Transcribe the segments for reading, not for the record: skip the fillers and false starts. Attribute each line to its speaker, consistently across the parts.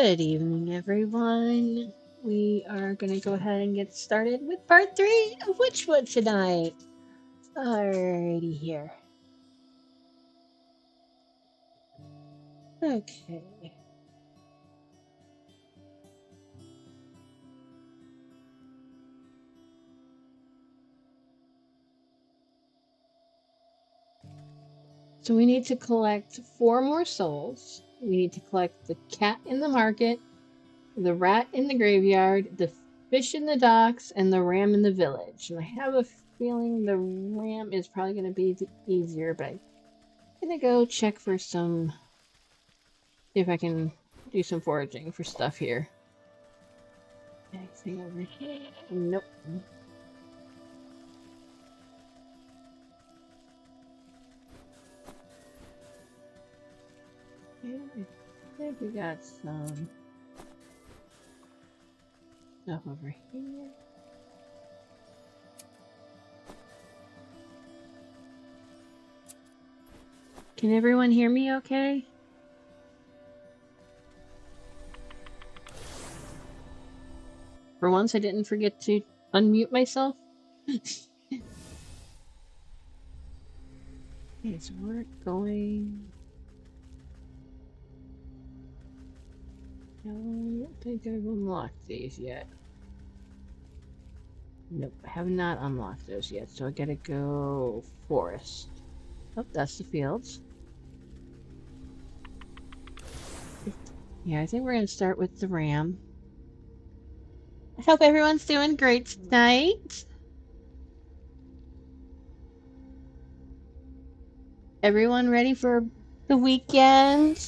Speaker 1: Good evening, everyone. We are going to go ahead and get started with part 3 of Wytchwood tonight. Alrighty here. Okay. So we need to collect 4 more souls. We need to collect the cat in the market, the rat in the graveyard, the fish in the docks, and the ram in the village. And I have a feeling the ram is probably going to be easier, but I'm going to go check for some... see if I can do some foraging for stuff here. Anything over here? Nope. I think we got some stuff over here. Can everyone hear me okay? For once, I didn't forget to unmute myself. Okay, so we're going... I don't think I've unlocked these yet. Nope, I have not unlocked those yet, so I gotta go forest. Oh, that's the fields. Yeah, I think we're gonna start with the ram. I hope everyone's doing great tonight. Everyone ready for the weekend?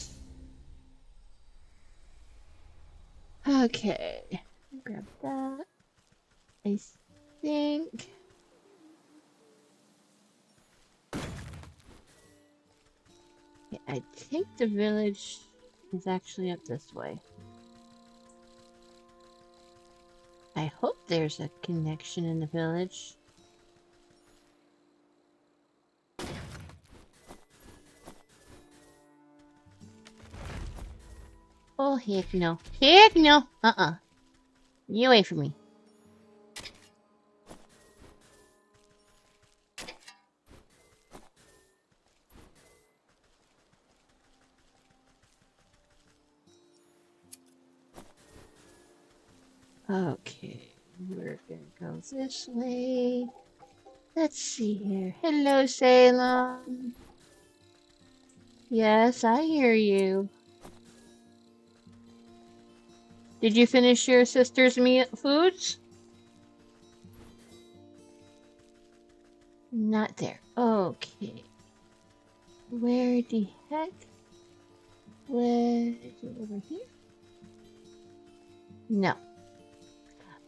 Speaker 1: Okay, grab that. I think... yeah, I think the village is actually up this way. I hope there's a connection in the village. Oh, heck no. Heck no! Get away from me. Okay, we're gonna go this way. Let's see here. Hello, Salem. Yes, I hear you. Did you finish your sister's foods? Not there. Okay. Where the heck? Where is it over here? No.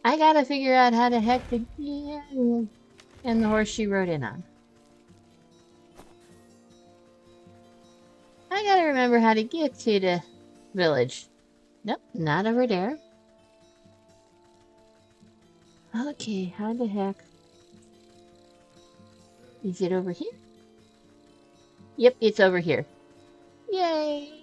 Speaker 1: I gotta figure out how the heck to get and the horse she rode in on. I gotta remember how to get to the village. Nope, not over there. Okay, how the heck? Is it over here? Yep, it's over here. Yay!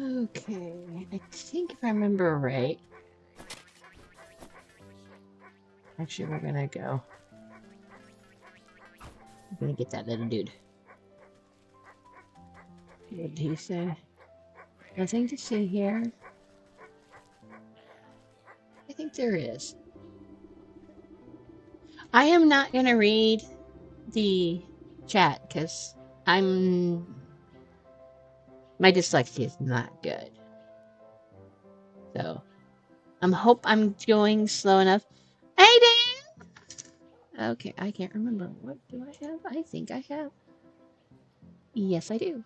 Speaker 1: Okay, I think if I remember right... actually, we're gonna go... I'm gonna get that little dude. What did he say? Nothing to see here. I think there is. I am not gonna read the chat because my dyslexia is not good. So hope I'm going slow enough. Hey, Dan! Okay, I can't remember. What do I have? I think I have. Yes, I do.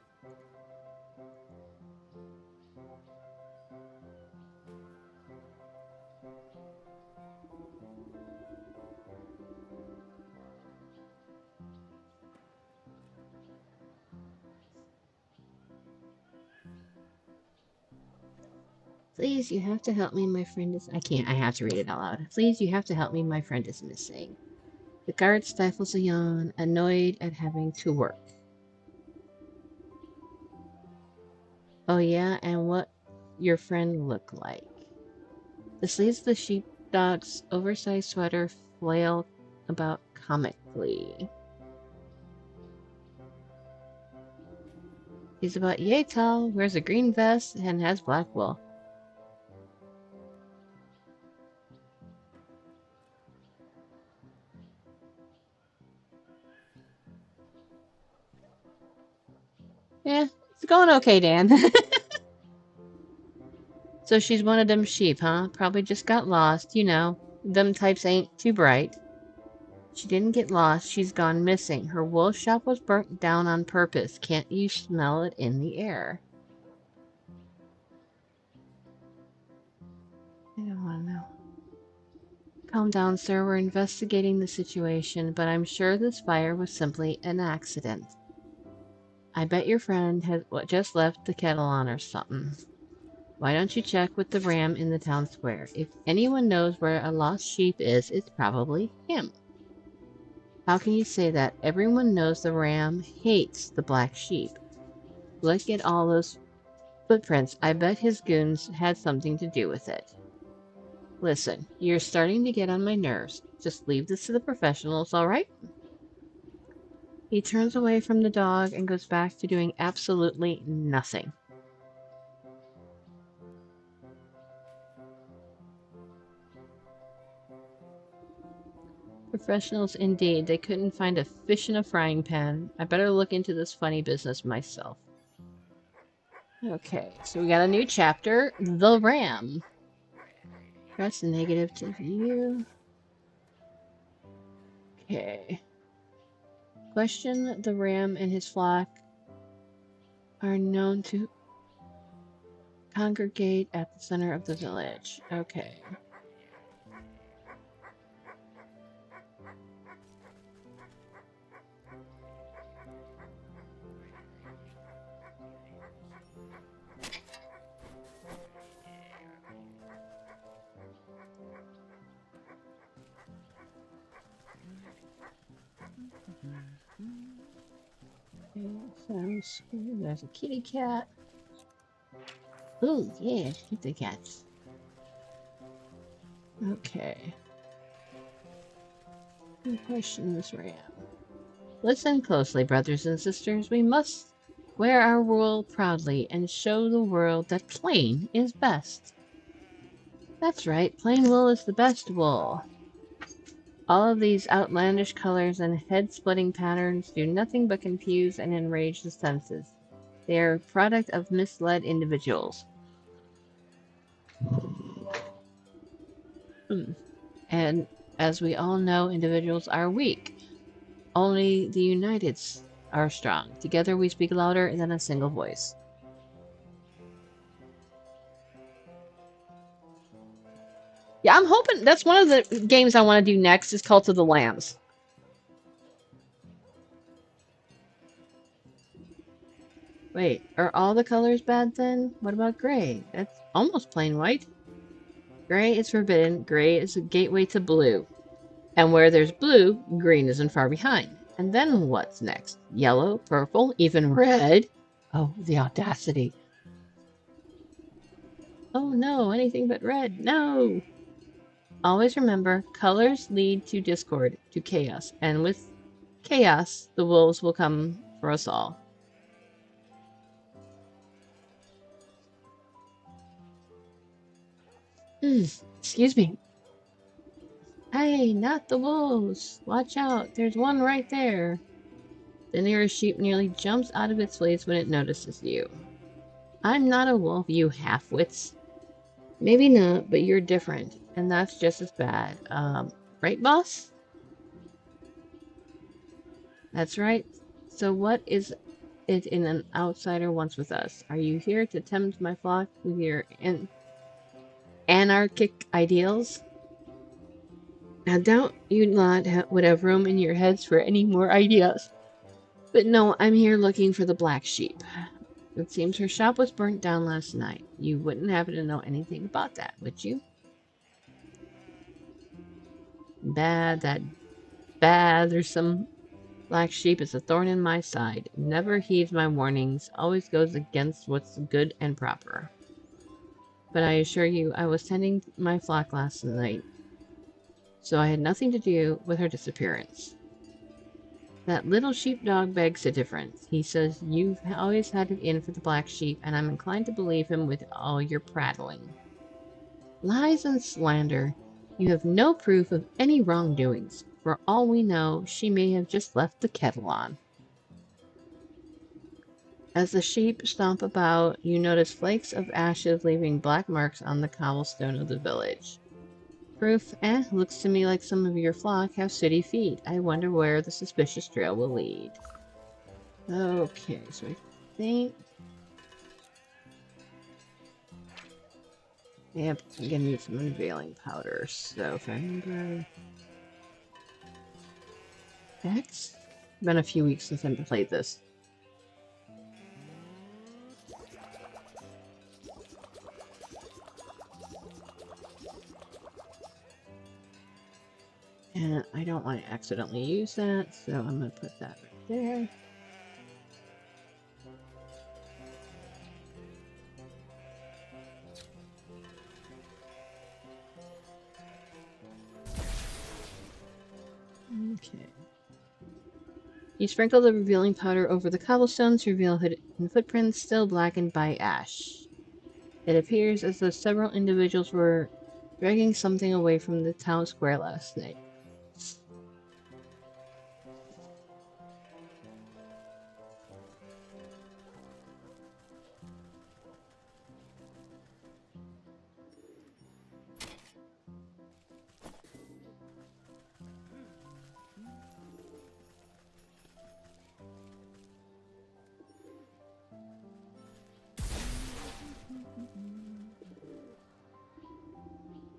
Speaker 1: Please, you have to help me. My friend is. I can't. I have to read it out loud. Please, you have to help me. My friend is missing. The guard stifles a yawn, annoyed at having to work. Oh, yeah, and what your friend look like? The sleeves of the sheepdog's oversized sweater flail about comically. He's about yay tall, wears a green vest, and has black wool. Yeah, it's going okay, Dan. So she's one of them sheep, huh? Probably just got lost, you know. Them types ain't too bright. She didn't get lost, she's gone missing. Her wool shop was burnt down on purpose. Can't you smell it in the air? I don't want to know. Calm down, sir. We're investigating the situation, but I'm sure this fire was simply an accident. I bet your friend has just left the kettle on or something. Why don't you check with the ram in the town square? If anyone knows where a lost sheep is, it's probably him. How can you say that? Everyone knows the ram hates the black sheep. Look at all those footprints. I bet his goons had something to do with it. Listen, you're starting to get on my nerves. Just leave this to the professionals, all right? He turns away from the dog and goes back to doing absolutely nothing. Professionals indeed. They couldn't find a fish in a frying pan. I better look into this funny business myself. Okay, so we got a new chapter. The Ram. Press negative to view. Okay. Question: the ram and his flock are known to congregate at the center of the village. Okay. Sounds good. There's a kitty cat. Ooh, yeah, keep the cats. Okay. Question this ram. Listen closely, brothers and sisters. We must wear our wool proudly and show the world that plain is best. That's right, plain wool is the best wool. All of these outlandish colors and head-splitting patterns do nothing but confuse and enrage the senses. They are a product of misled individuals. And as we all know, individuals are weak. Only the united are strong. Together we speak louder than a single voice. Yeah, I'm hoping that's one of the games I want to do next is Cult of the Lambs. Wait, are all the colors bad then? What about gray? That's almost plain white. Gray is forbidden. Gray is a gateway to blue. And where there's blue, green isn't far behind. And then what's next? Yellow, purple, even red? Oh, the audacity. Oh no, anything but red. No! Always remember, colors lead to discord, to chaos. And with chaos, the wolves will come for us all. Excuse me. Hey, not the wolves. Watch out. There's one right there. The nearest sheep nearly jumps out of its place when it notices you. I'm not a wolf, you half-wits. Maybe not, but you're different. And that's just as bad. Right, boss? That's right. So what is it in an outsider once with us. Are you here to tempt my flock with your anarchic ideals? I doubt you lot would have room in your heads for any more ideas. But no, I'm here looking for the black sheep. It seems her shop was burnt down last night. You wouldn't happen to know anything about that, would you? Bad, that bad. There's some black sheep is a thorn in my side. Never heeds my warnings. Always goes against what's good and proper. But I assure you, I was tending my flock last night, so I had nothing to do with her disappearance. That little sheepdog begs a difference. He says you've always had it in for the black sheep, and I'm inclined to believe him with all your prattling. Lies and slander. You have no proof of any wrongdoings. For all we know, she may have just left the kettle on. As the sheep stomp about, you notice flakes of ashes leaving black marks on the cobblestone of the village. Proof, looks to me like some of your flock have sooty feet. I wonder where the suspicious trail will lead. Okay, so I think... Yep, I'm gonna need some unveiling powder, so if I remember... It's been a few weeks since I've played this. And I don't want to accidentally use that, so I'm going to put that right there. Okay. You sprinkle the revealing powder over the cobblestones to reveal hidden footprints still blackened by ash. It appears as though several individuals were dragging something away from the town square last night.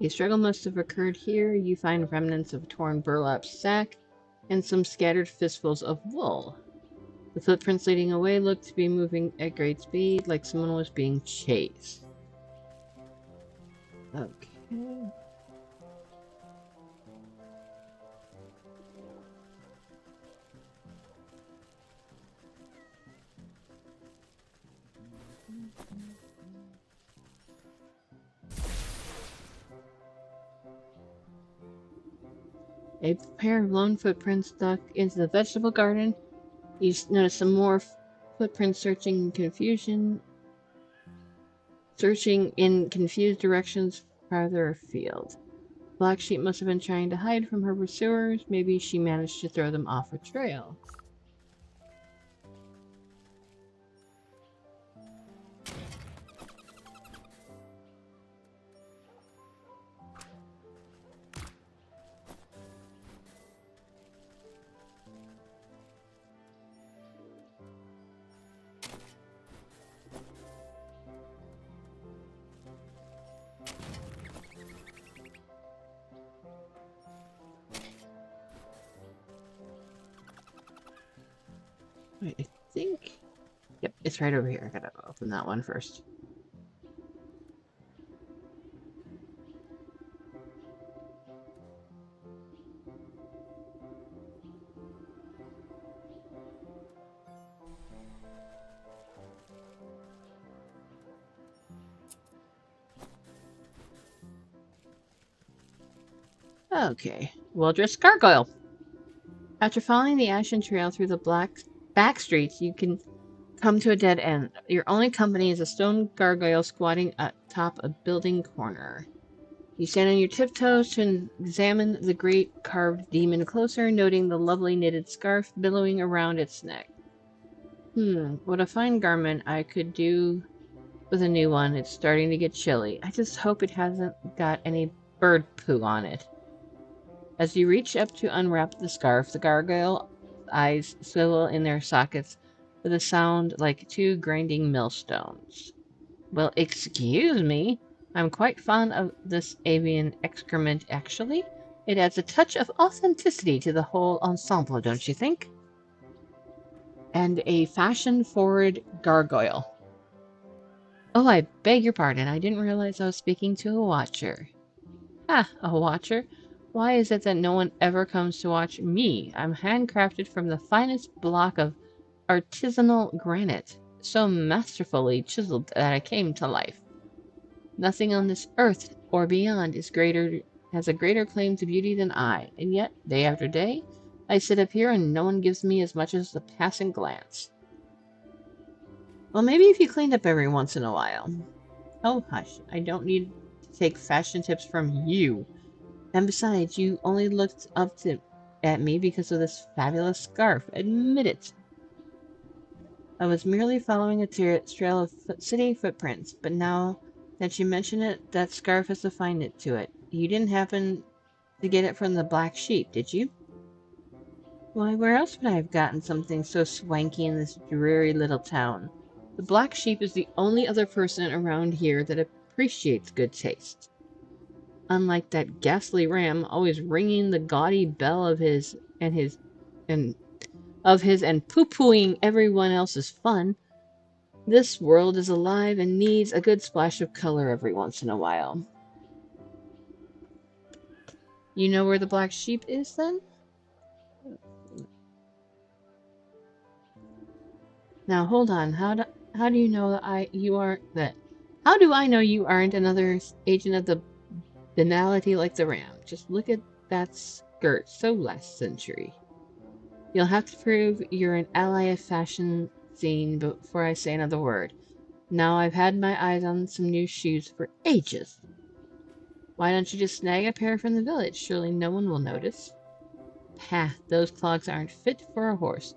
Speaker 1: A struggle must have occurred here. You find remnants of a torn burlap sack and some scattered fistfuls of wool. The footprints leading away look to be moving at great speed, like someone was being chased. Okay. A pair of lone footprints stuck into the vegetable garden. You notice some more footprints searching in confused directions farther afield. Black sheep must have been trying to hide from her pursuers. Maybe she managed to throw them off a trail. Wait, I think... Yep, it's right over here. I gotta open that one first. Okay, well-dressed gargoyle. After following the ashen trail through the back streets, you can come to a dead end. Your only company is a stone gargoyle squatting atop a building corner. You stand on your tiptoes to examine the great carved demon closer, noting the lovely knitted scarf billowing around its neck. What a fine garment. I could do with a new one. It's starting to get chilly. I just hope it hasn't got any bird poo on it. As you reach up to unwrap the scarf, the gargoyle eyes swivel in their sockets, with a sound like two grinding millstones. Well, excuse me. I'm quite fond of this avian excrement, actually. It adds a touch of authenticity to the whole ensemble, don't you think? And a fashion-forward gargoyle. Oh, I beg your pardon. I didn't realize I was speaking to a watcher. Ah, a watcher? Why is it that no one ever comes to watch me? I'm handcrafted from the finest block of artisanal granite, so masterfully chiseled that I came to life. Nothing on this earth or beyond has a greater claim to beauty than I, and yet, day after day, I sit up here and no one gives me as much as a passing glance. Well, maybe if you cleaned up every once in a while. Oh, hush, I don't need to take fashion tips from you. And besides, you only looked at me because of this fabulous scarf. Admit it. I was merely following a trail of city footprints, but now that you mention it, that scarf has defined it to it. You didn't happen to get it from the Black Sheep, did you? Why, where else would I have gotten something so swanky in this dreary little town? The Black Sheep is the only other person around here that appreciates good taste. Unlike that ghastly ram, always ringing the gaudy bell of his and poo-pooing everyone else's fun, this world is alive and needs a good splash of color every once in a while. You know where the Black Sheep is, then? Now, hold on. How do you know that How do I know you aren't another agent of the banality like the ram? Just look at that skirt, so last century. You'll have to prove you're an ally of fashion scene before I say another word. Now I've had my eyes on some new shoes for ages. Why don't you just snag a pair from the village? Surely no one will notice. Pah, those clogs aren't fit for a horse.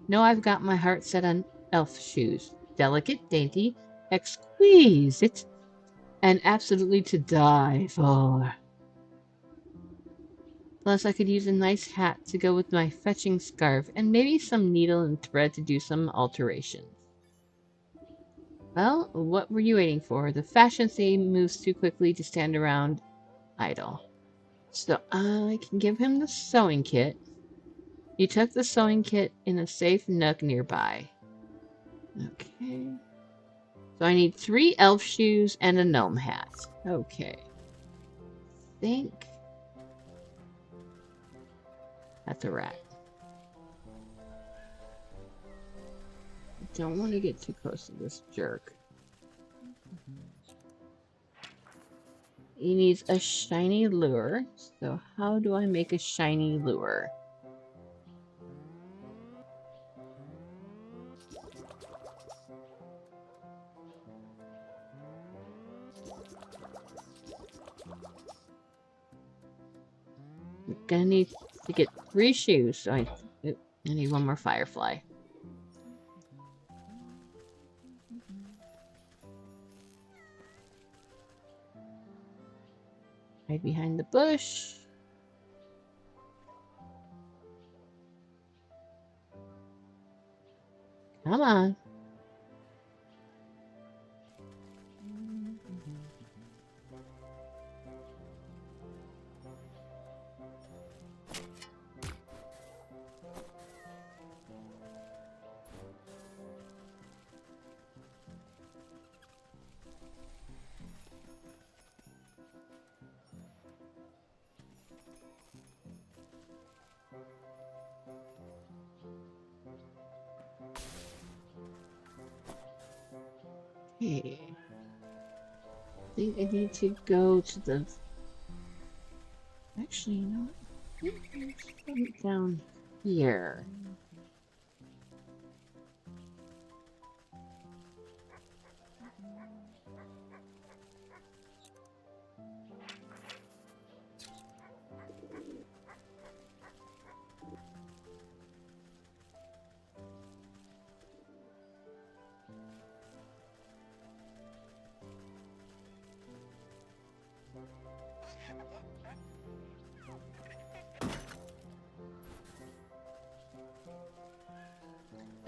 Speaker 1: No, I've got my heart set on elf shoes. Delicate, dainty, exquisite, and absolutely to die for. Plus, I could use a nice hat to go with my fetching scarf, and maybe some needle and thread to do some alterations. Well, what were you waiting for? The fashion scene moves too quickly to stand around idle. So I can give him the sewing kit. You tuck the sewing kit in a safe nook nearby. Okay. So I need 3 elf shoes and a gnome hat. Okay. Think that's a rat. I don't want to get too close to this jerk. He needs a shiny lure. So how do I make a shiny lure? I'm gonna need to get 3 shoes. So I need 1 more firefly. Right behind the bush. Come on. Okay. I think I need to go to the... Actually, you know what? Let's put it down here.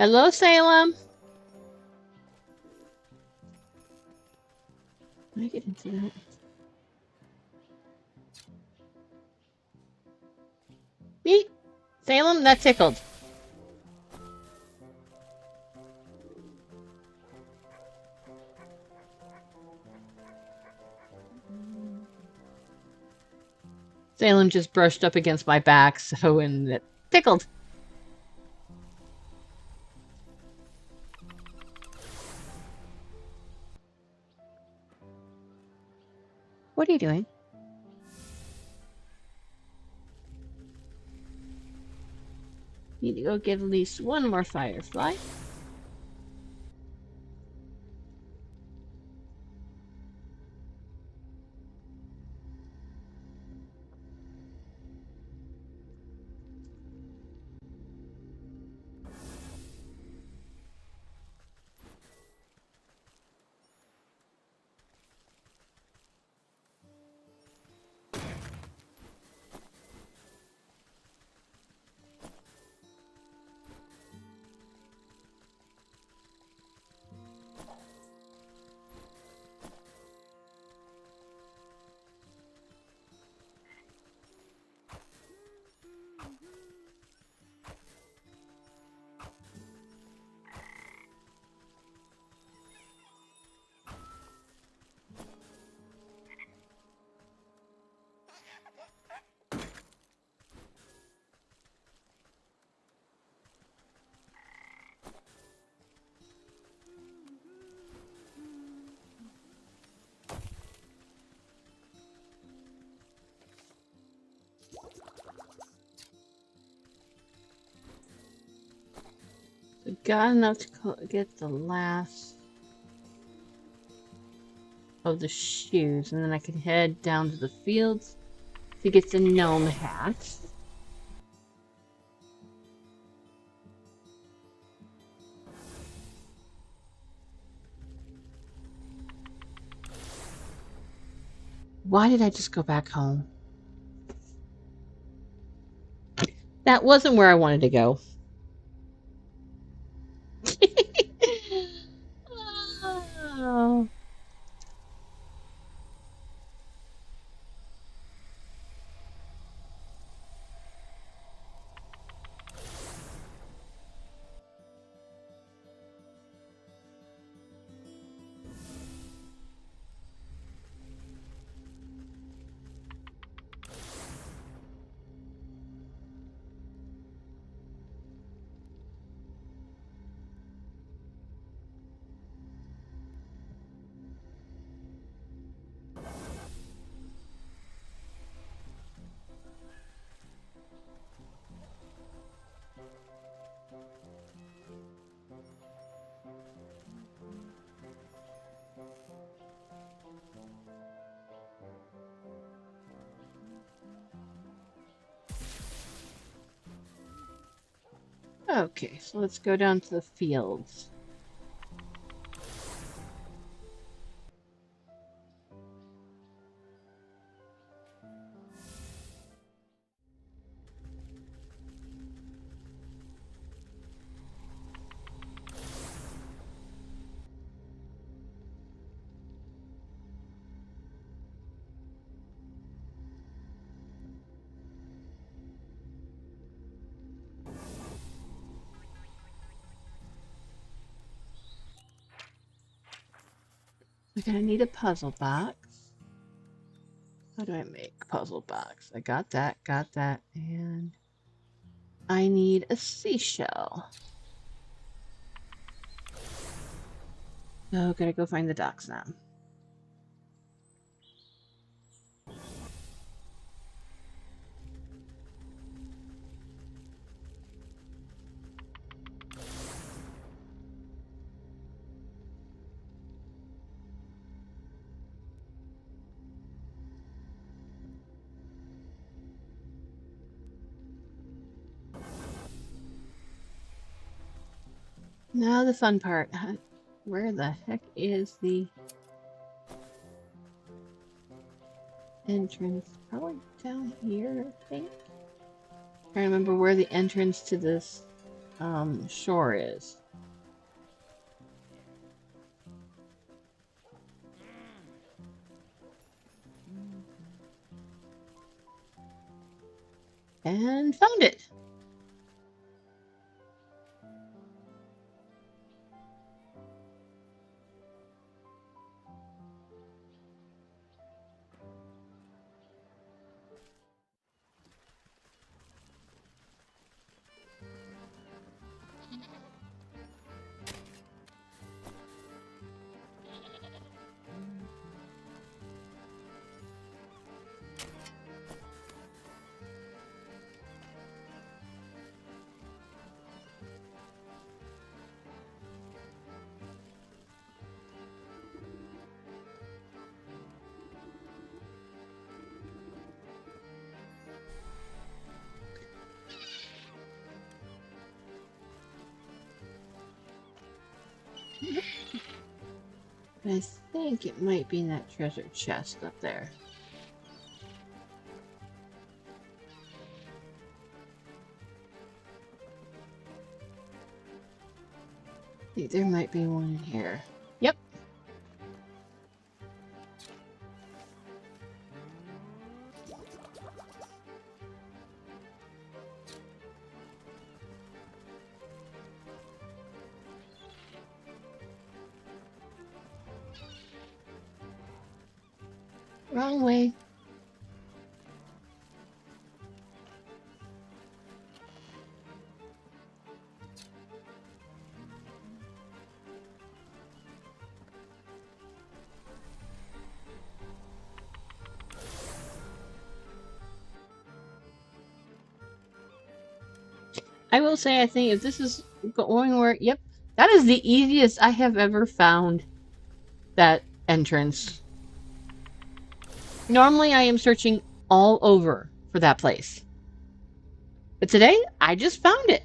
Speaker 1: Hello, Salem. Can I get into that? Beep. Salem, that tickled. Salem just brushed up against my back, so and it tickled. What are you doing? Need to go get at least one more firefly. Got enough to get the last of the shoes, and then I can head down to the fields to get the gnome hat. Why did I just go back home? That wasn't where I wanted to go. Oh. Okay, so let's go down to the fields. We're gonna need a puzzle box. How do I make a puzzle box? I got that, and I need a seashell. Oh, gotta go find the docks now. Now the fun part. Where the heck is the entrance? Probably down here, I think. I remember where the entrance to this shore is. And found it. I think it might be in that treasure chest up there. I think there might be one in here. Yep. Wrong way. I will say, I think if this is going where, yep, that is the easiest I have ever found that entrance. Normally I am searching all over for that place. But today, I just found it.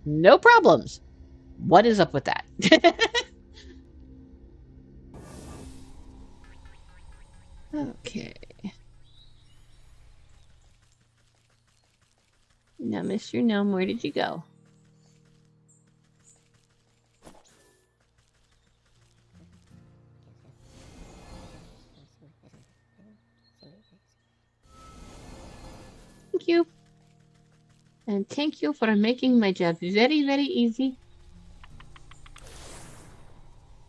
Speaker 1: No problems. What is up with that? Okay. Now, Mr. Gnome, where did you go? Thank you. And thank you for making my job very, very easy.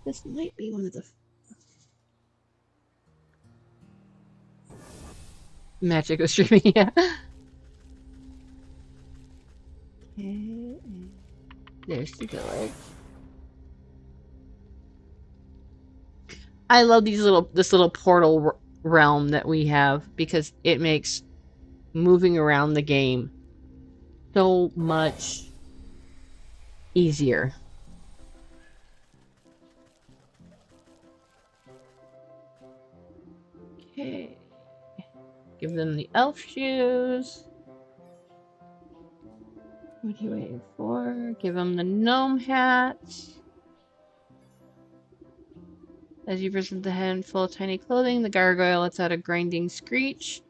Speaker 1: This might be one of the magic of streaming, yeah. Okay. There's the village. I love this little portal realm that we have because it makes moving around the game so much easier. Okay. Give them the elf shoes. What are you waiting for? Give them the gnome hats. As you present the handful of tiny clothing, the gargoyle lets out a grinding screech.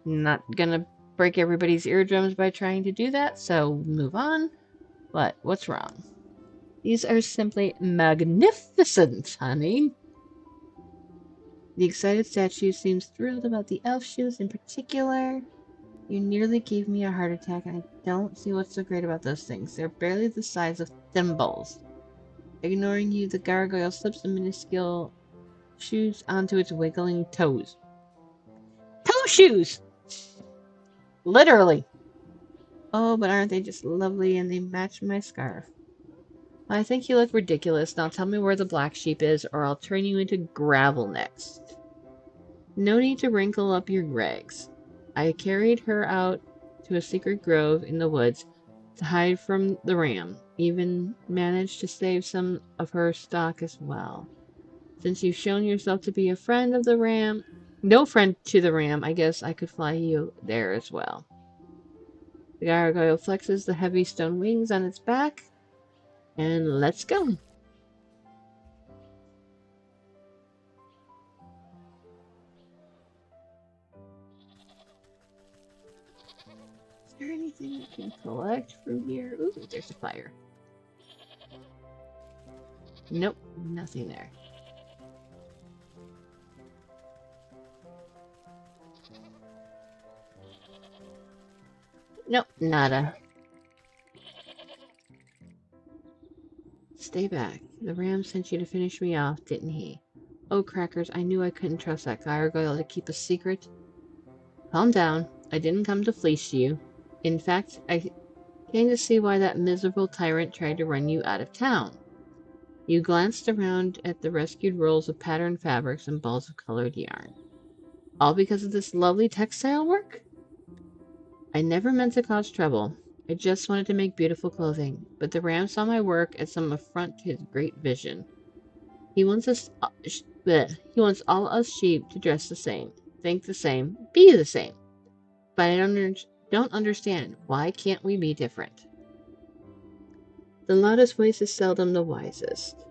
Speaker 1: Not gonna break everybody's eardrums by trying to do that, so move on. But what's wrong? These are simply magnificent, honey. The excited statue seems thrilled about the elf shoes in particular. You nearly gave me a heart attack, and I don't see what's so great about those things. They're barely the size of thimbles. Ignoring you, the gargoyle slips the minuscule shoes onto its wiggling toes. Toe shoes! Literally. Oh, but aren't they just lovely, and they match my scarf. I think you look ridiculous. Now tell me where the black sheep is, or I'll turn you into gravel next. No need to wrinkle up your rags. I carried her out to a secret grove in the woods to hide from the ram. Even managed to save some of her stock as well. Since you've shown yourself to be a friend of the ram, no friend to the ram, I guess I could fly you there as well. The gargoyle flexes the heavy stone wings on its back, and let's go. Is there anything I can collect from here? Ooh, there's a fire. Nope, nothing there. Nope, nada. Stay back. The ram sent you to finish me off, didn't he? Oh, crackers, I knew I couldn't trust that gargoyle to keep a secret. Calm down. I didn't come to fleece you. In fact, I came to see why that miserable tyrant tried to run you out of town. You glanced around at the rescued rolls of patterned fabrics and balls of colored yarn. All because of this lovely textile work? I never meant to cause trouble. I just wanted to make beautiful clothing, but the ram saw my work as some affront to his great vision. He wants he wants all us sheep to dress the same, think the same, be the same. But I don't understand. Why can't we be different? The loudest voice is seldom the wisest.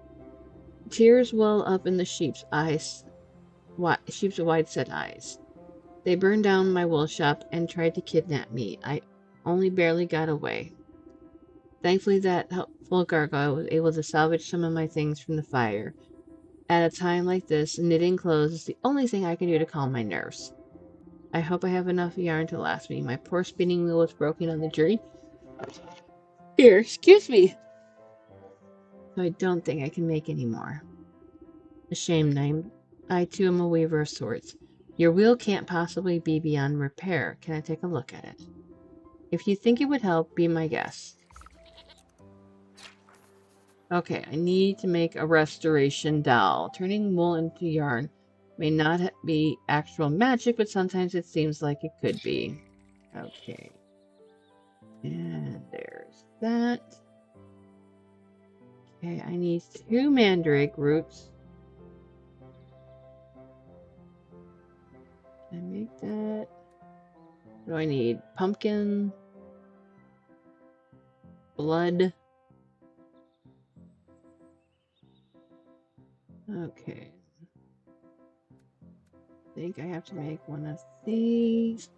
Speaker 1: Tears well up in the sheep's wide-set eyes. They burned down my wool shop and tried to kidnap me. I only barely got away. Thankfully, that helpful gargoyle was able to salvage some of my things from the fire. At a time like this, knitting clothes is the only thing I can do to calm my nerves. I hope I have enough yarn to last me. My poor spinning wheel was broken on the journey. Here, excuse me. So I don't think I can make any more. A shame, Name. I too am a weaver of sorts. Your wheel can't possibly be beyond repair. Can I take a look at it? If you think it would help, be my guest. Okay, I need to make a restoration doll. Turning wool into yarn may not be actual magic, but sometimes it seems like it could be. Okay. And there's that. Okay, I need 2 mandrake roots. Can I make that? What do I need? Pumpkin. Blood. Okay. I think I have to make one of these.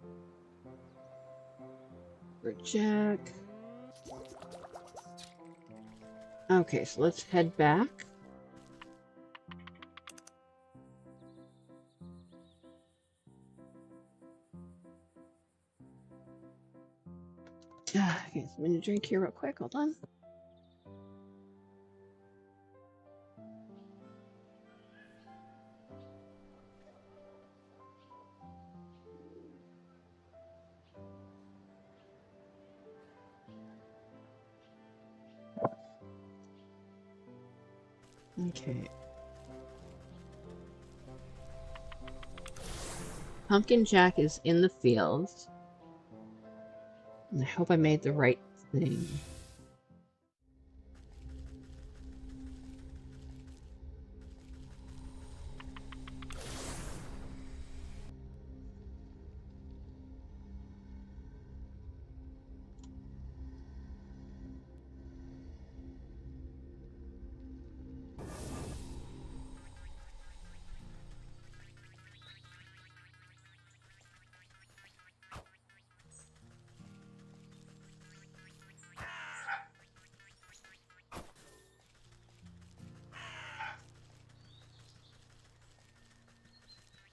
Speaker 1: For Jack. Okay, so let's head back. Okay, so I'm gonna drink here real quick. Hold on. Okay. Pumpkin Jack is in the fields. And I hope I made the right thing.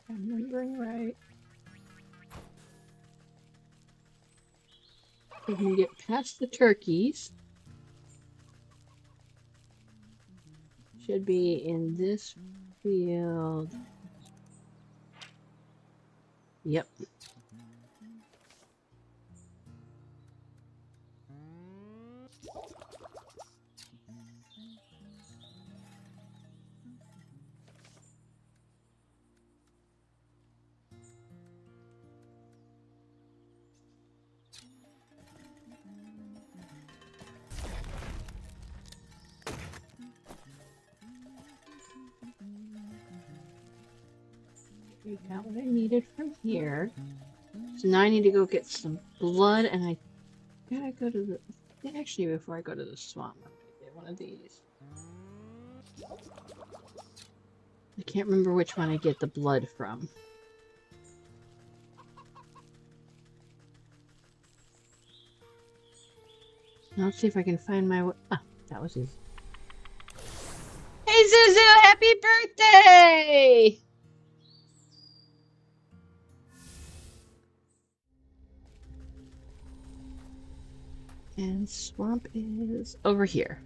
Speaker 1: I'm remembering right. We can get past the turkeys. Should be in this field. Yep. We got what I needed from here. So now I need to go get some blood, and I gotta go to the... Actually, before I go to the swamp, I'm gonna get one of these. I can't remember which one I get the blood from. Let's see if I can find my way. Ah, that was easy. Hey, Zuzu! Happy birthday! And swamp is over here.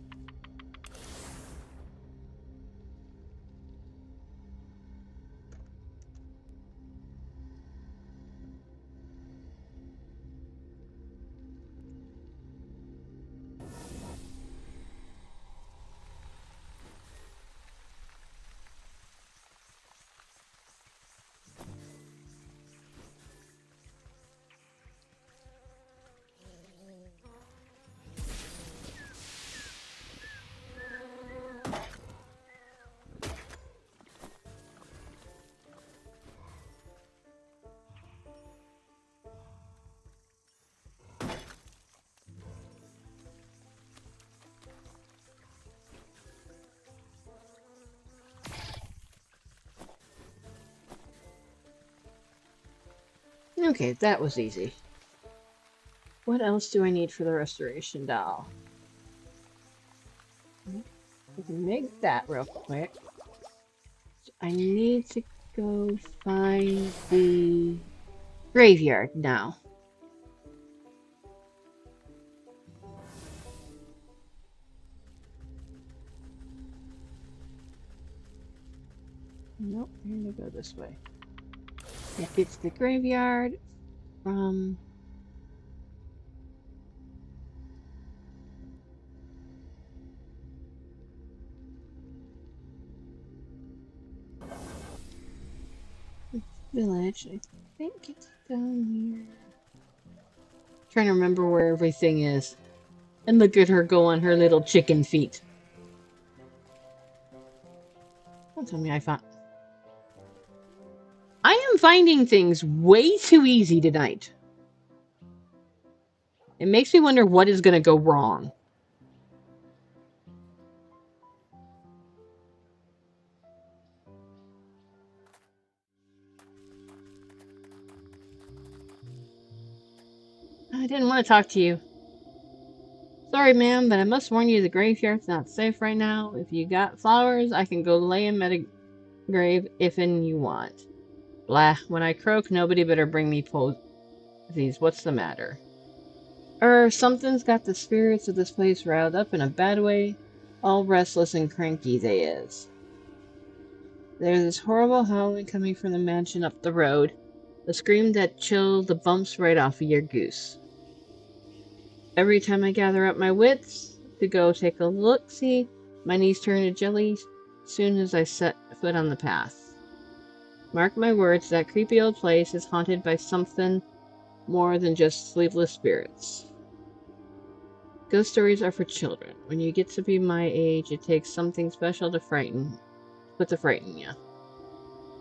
Speaker 1: Okay, that was easy. What else do I need for the restoration doll? We can make that real quick. I need to go find the graveyard now. Nope, we're gonna go this way. If it's the graveyard from... village, I think it's down here. Trying to remember where everything is. And look at her go on her little chicken feet. Don't tell me I found... I am finding things way too easy tonight. It makes me wonder what is going to go wrong. I didn't want to talk to you. Sorry, ma'am, but I must warn you the graveyard's not safe right now. If you got flowers, I can go lay them at a grave if and you want. Blah, when I croak, nobody better bring me posies. What's the matter? Something's got the spirits of this place riled up in a bad way. All restless and cranky they is. There's this horrible howling coming from the mansion up the road. A scream that chilled the bumps right off of your goose. Every time I gather up my wits to go take a look-see, my knees turn to jelly soon as I set foot on the path. Mark my words, that creepy old place is haunted by something more than just sleepless spirits. Ghost stories are for children. When you get to be my age, it takes something special to frighten you.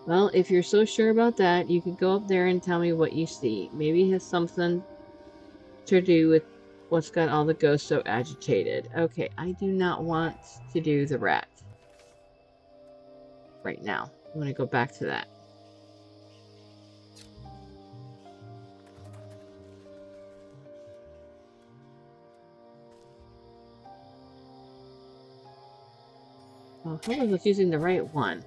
Speaker 1: Well, if you're so sure about that, you could go up there and tell me what you see. Maybe it has something to do with what's got all the ghosts so agitated. Okay, I do not want to do the rat right now. I want to go back to that. Oh, I was using the right one.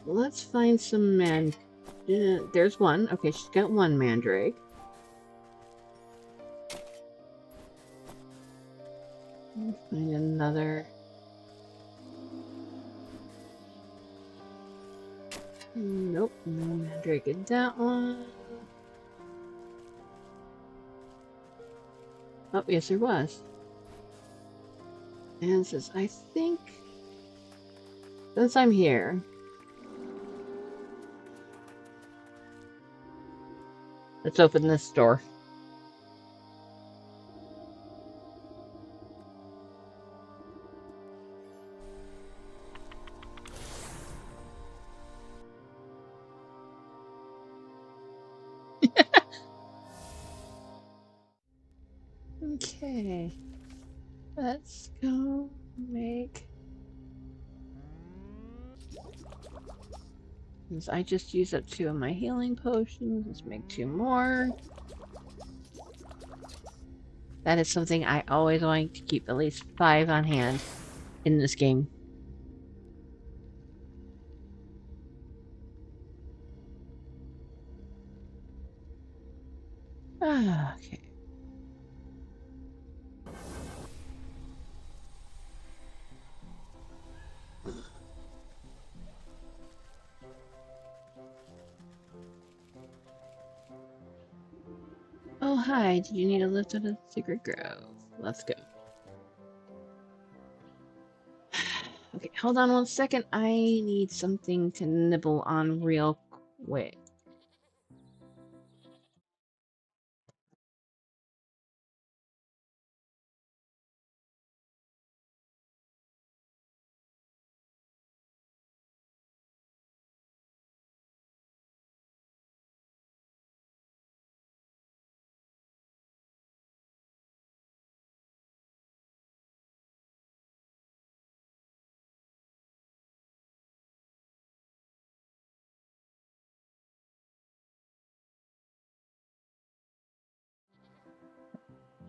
Speaker 1: Let's find some there's one. Okay, she's got one mandrake. Let's find another. Nope, no mandrake in that one. Oh, yes, there was. And it says, I think, since I'm here, let's open this door. Okay, let's go make... Since I just used up 2 of my healing potions, let's make 2 more. That is something I always want to keep at least 5 on hand in this game. Okay. Oh, hi. Did you need a lift to the secret grove? Let's go. Okay, hold on one second. I need something to nibble on real quick.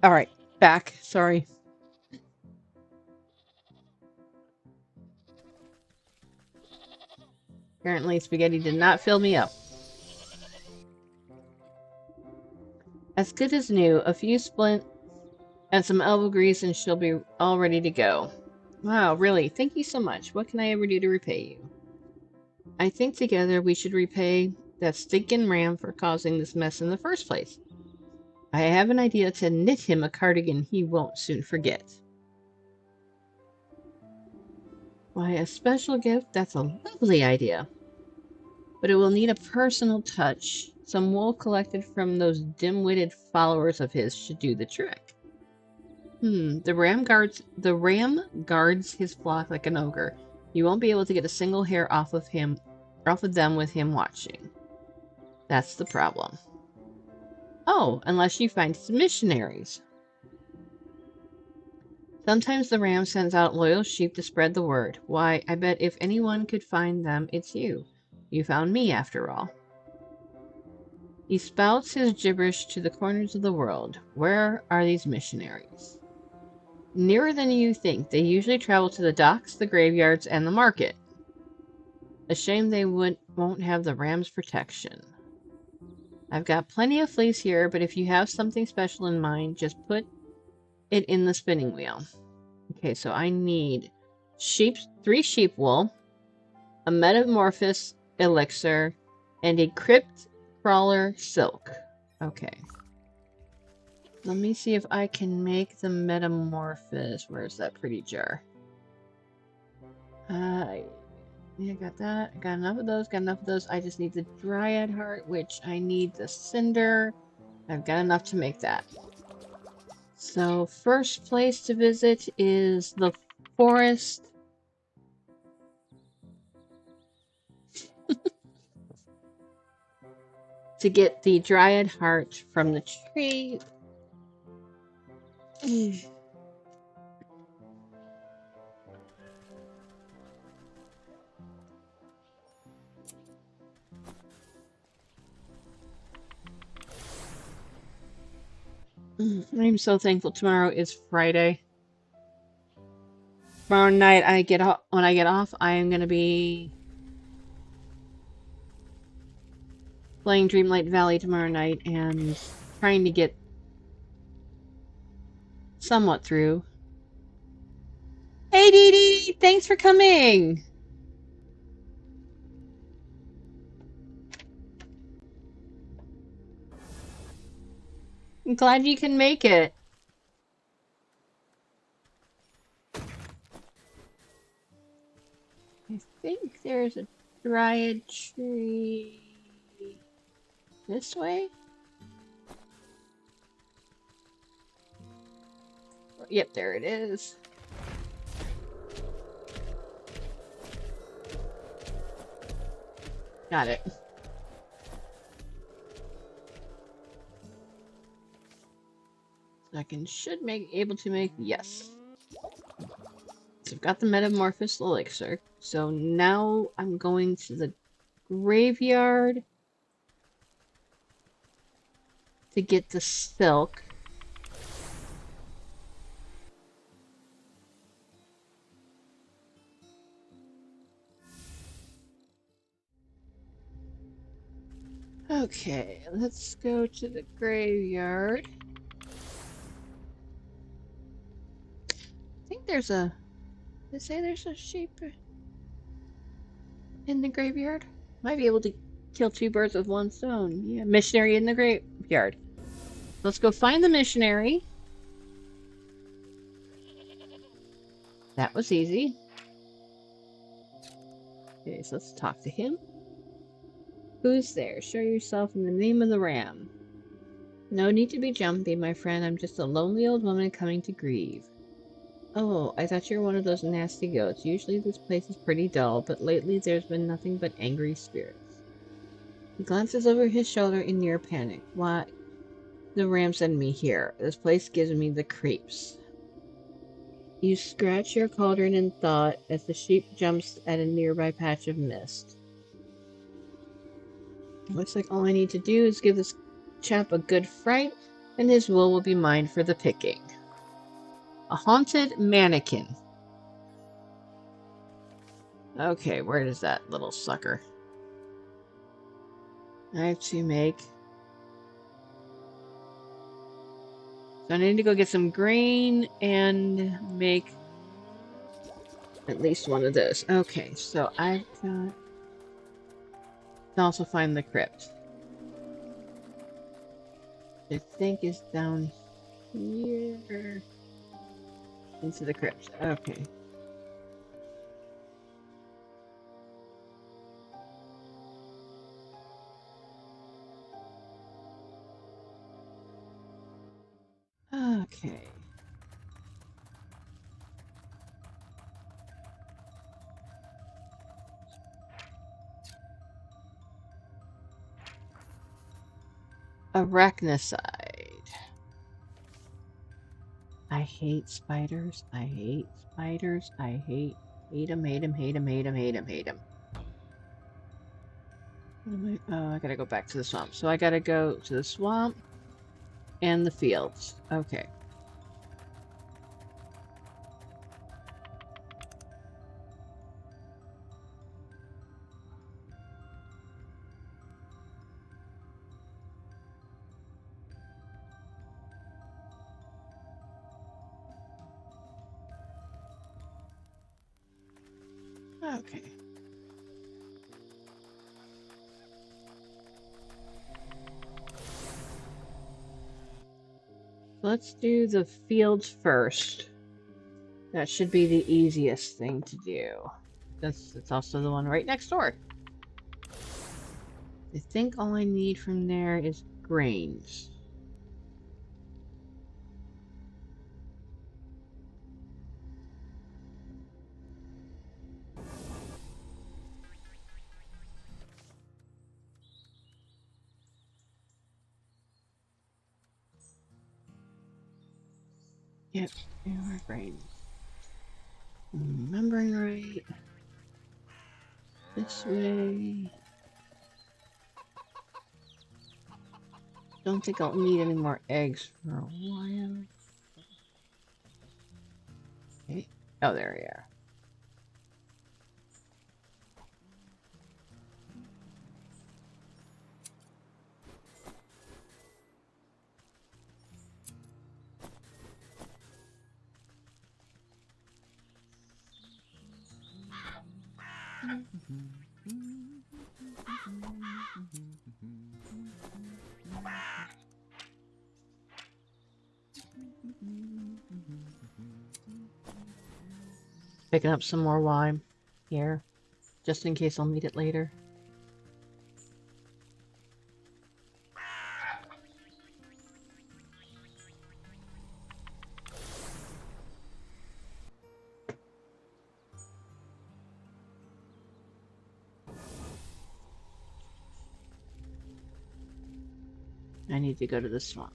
Speaker 1: Alright, back. Sorry. Apparently, spaghetti did not fill me up. As good as new. A few splint and some elbow grease and she'll be all ready to go. Wow, really? Thank you so much. What can I ever do to repay you? I think together we should repay that stinking ram for causing this mess in the first place. I have an idea to knit him a cardigan he won't soon forget. Why, a special gift? That's a lovely idea. But it will need a personal touch. Some wool collected from those dim-witted followers of his should do the trick. The ram guards his flock like an ogre. You won't be able to get a single hair off of them with him watching. That's the problem. Oh, unless you find some missionaries. Sometimes the ram sends out loyal sheep to spread the word. Why, I bet if anyone could find them, it's you. You found me, after all. He spouts his gibberish to the corners of the world. Where are these missionaries? Nearer than you think. They usually travel to the docks, the graveyards, and the market. A shame they won't have the ram's protection. I've got plenty of fleece here, but if you have something special in mind, just put it in the spinning wheel. Okay, so I need 3 sheep wool, a metamorphosis elixir, and a crypt crawler silk. Okay. Let me see if I can make the metamorphosis. Where's that pretty jar? Yeah, got that. I got enough of those. I just need the dryad heart, which I need the cinder. I've got enough to make that. So, first place to visit is the forest. To get the dryad heart from the tree. I'm so thankful tomorrow is Friday. Tomorrow night when I get off, I am going to be playing Dreamlight Valley tomorrow night and trying to get somewhat through. Hey Dee Dee! Thanks for coming! I'm glad you can make it. I think there's a dryad tree this way? Yep, there it is. Got it. Should be able to make, yes. So I've got the metamorphosis elixir. So now I'm going to the graveyard to get the silk. Okay, let's go to the graveyard. I think there's a... Did it say there's a sheep in the graveyard? Might be able to kill two birds with one stone. Yeah, missionary in the graveyard. Let's go find the missionary. That was easy. Okay, so let's talk to him. Who's there? Show yourself in the name of the ram. No need to be jumpy, my friend. I'm just a lonely old woman coming to grieve. Oh, I thought you were one of those nasty goats. Usually this place is pretty dull, but lately there's been nothing but angry spirits. He glances over his shoulder in near panic. Why, the ram sent me here. This place gives me the creeps. You scratch your cauldron in thought as the sheep jumps at a nearby patch of mist. Looks like all I need to do is give this chap a good fright, and his wool will be mine for the picking. A haunted mannequin. Okay, where is that little sucker? I have to make... So I need to go get some grain and make at least one of those. Okay, so I've got... to also find the crypt. I think is down here. Into the crypt. Okay. Okay. Arachnicide. I hate spiders. I hate spiders. I hate them, hate them, hate them, hate them, hate them, hate them. Oh, I gotta go back to the swamp. So I gotta go to the swamp and the fields. Okay. Okay. Let's do the fields first. That should be the easiest thing to do. It's also the one right next door. I think all I need from there is grains. Yep, there are grains. Remembering right. This way. Don't think I'll need any more eggs for a while. Okay. Oh, there we are. Picking up some more lime here, just in case I'll need it later. I need to go to the swamp.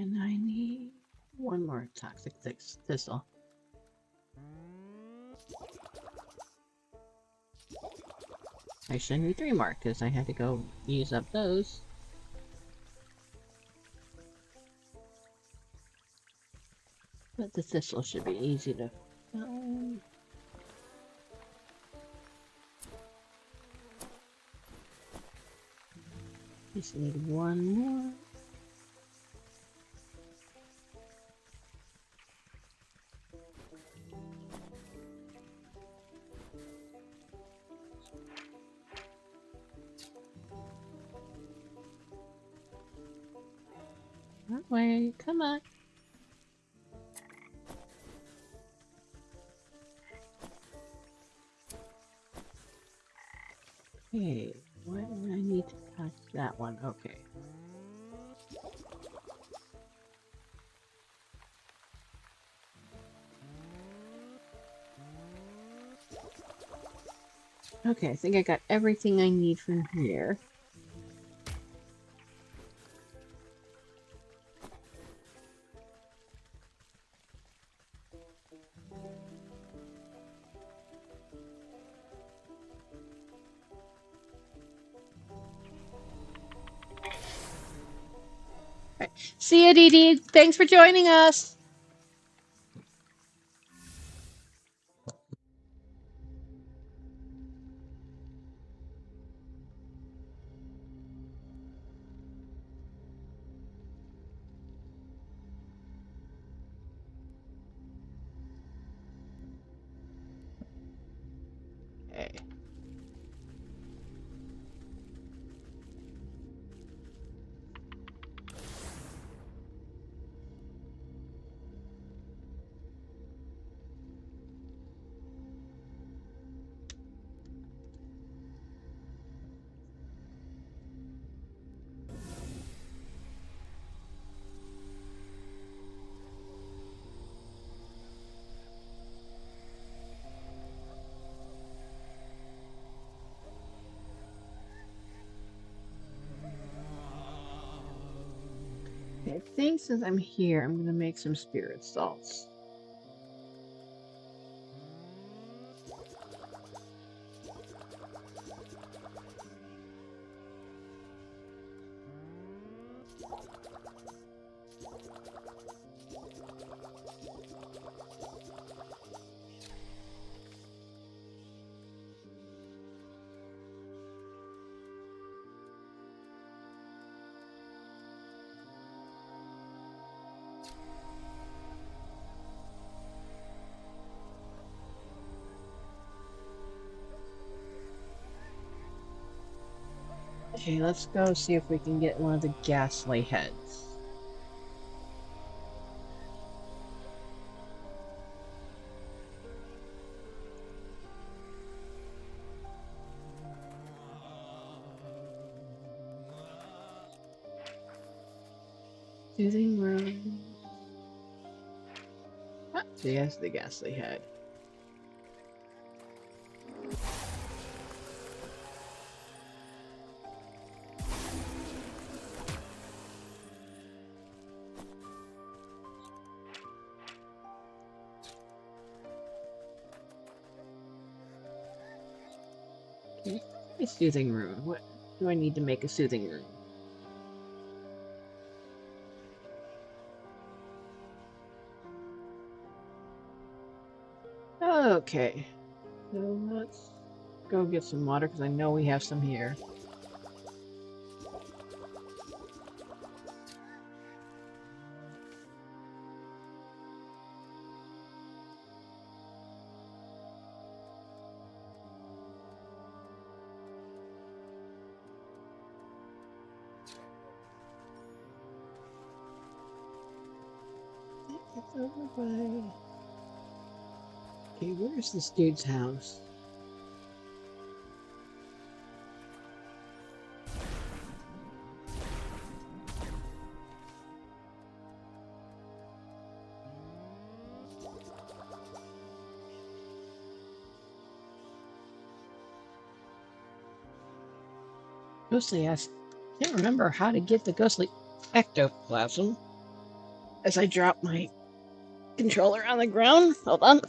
Speaker 1: And I need one more toxic thistle. Actually, I need 3 more because I had to go use up those. But the thistle should be easy to find. Just need one more. That way, come on. Okay, why do I need to touch that one? Okay. Okay, I think I got everything I need from here. Right. See ya, Dee Dee. Thanks for joining us. Okay. I think since I'm here, I'm gonna make some spirit salts. Okay, let's go see if we can get one of the ghastly heads. Soothing room. Ah, see, that's the ghastly head. Okay, a soothing room. What do I need to make a soothing room? Okay, so let's go get some water because I know we have some here. It's over by... Okay, where's this dude's house? Ghostly asked, can't remember how to get the ghostly ectoplasm. as I drop my controller on the ground. Hold on.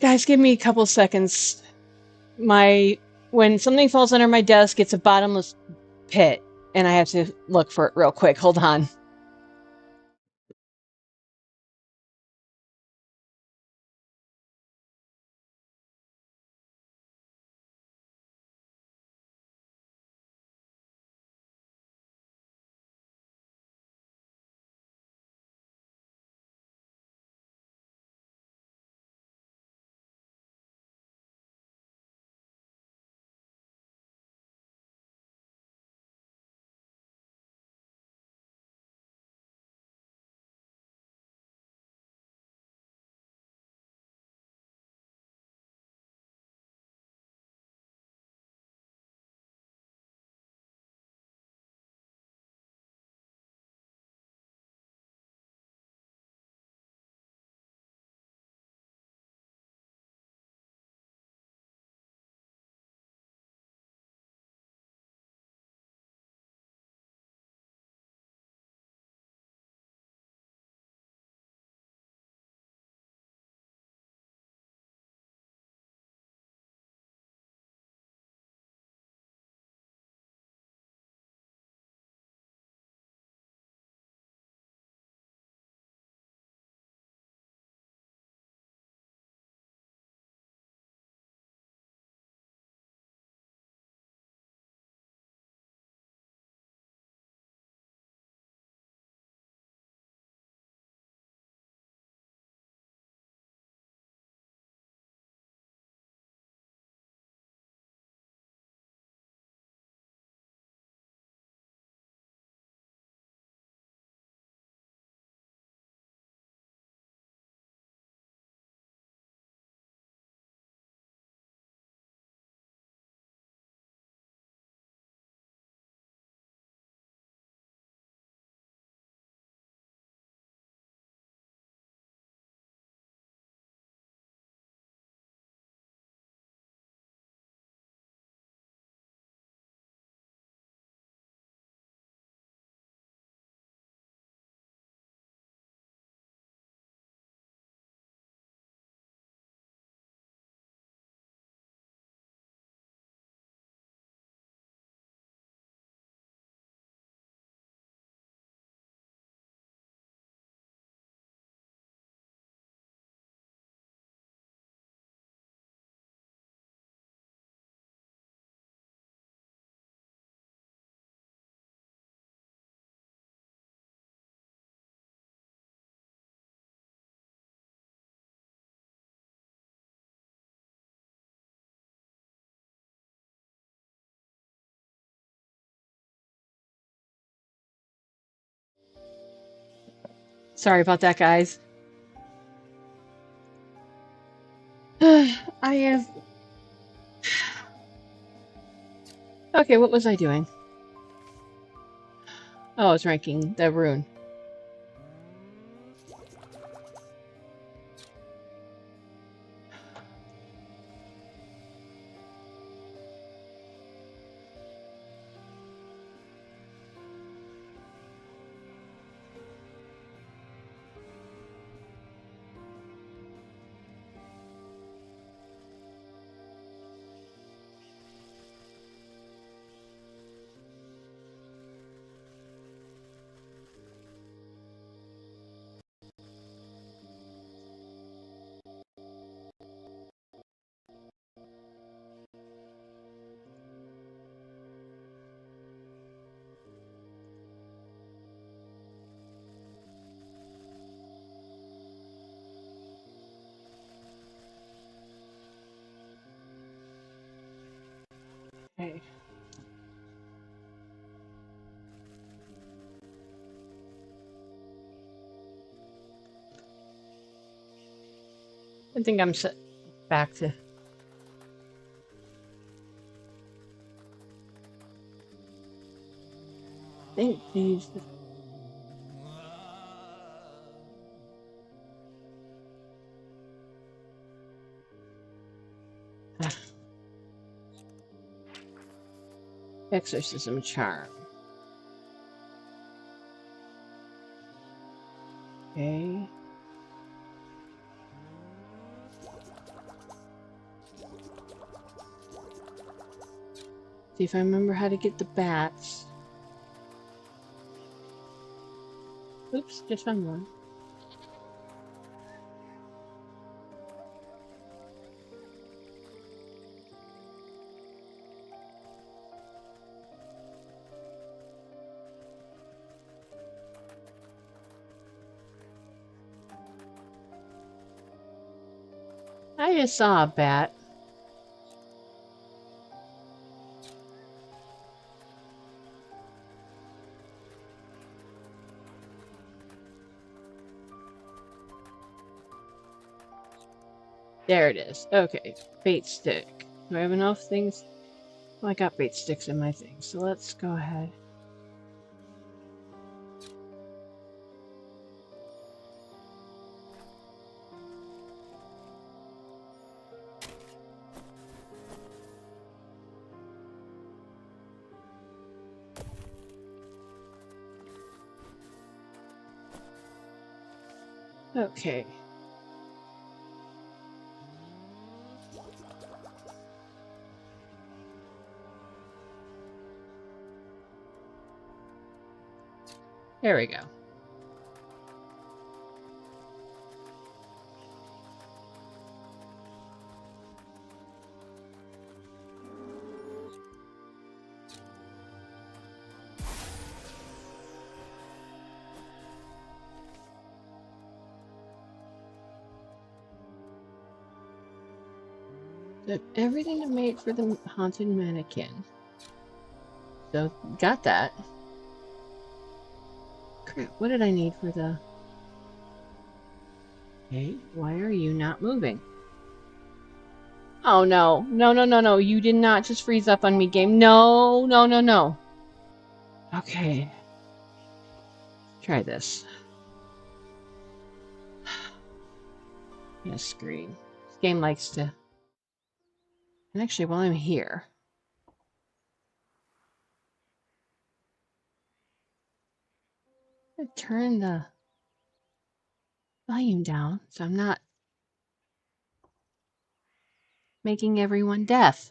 Speaker 1: Guys, give me a couple seconds. When something falls under my desk, it's a bottomless pit, and I have to look for it real quick. Hold on. Sorry about that, guys. I have... Okay, what was I doing? Oh, I was ranking the rune. Okay. I think I'm set back to... I think these... Exorcism charm. Okay. See if I remember how to get the bats. Oops, just found one. I just saw a bat. There it is. Okay, bait stick. Do I have enough things? Oh, I got bait sticks in my thing, so let's go ahead. Okay. There we go. Did everything to make for the haunted mannequin. So, got that. Crap, what did I need for the... Okay, why are you not moving? Oh no. No, no, no, no. You did not just freeze up on me, game. No, no, no, no. Okay. Try this. Yes, screen. This game likes to... And actually, while I'm here... I'm gonna turn the volume down so I'm not making everyone deaf.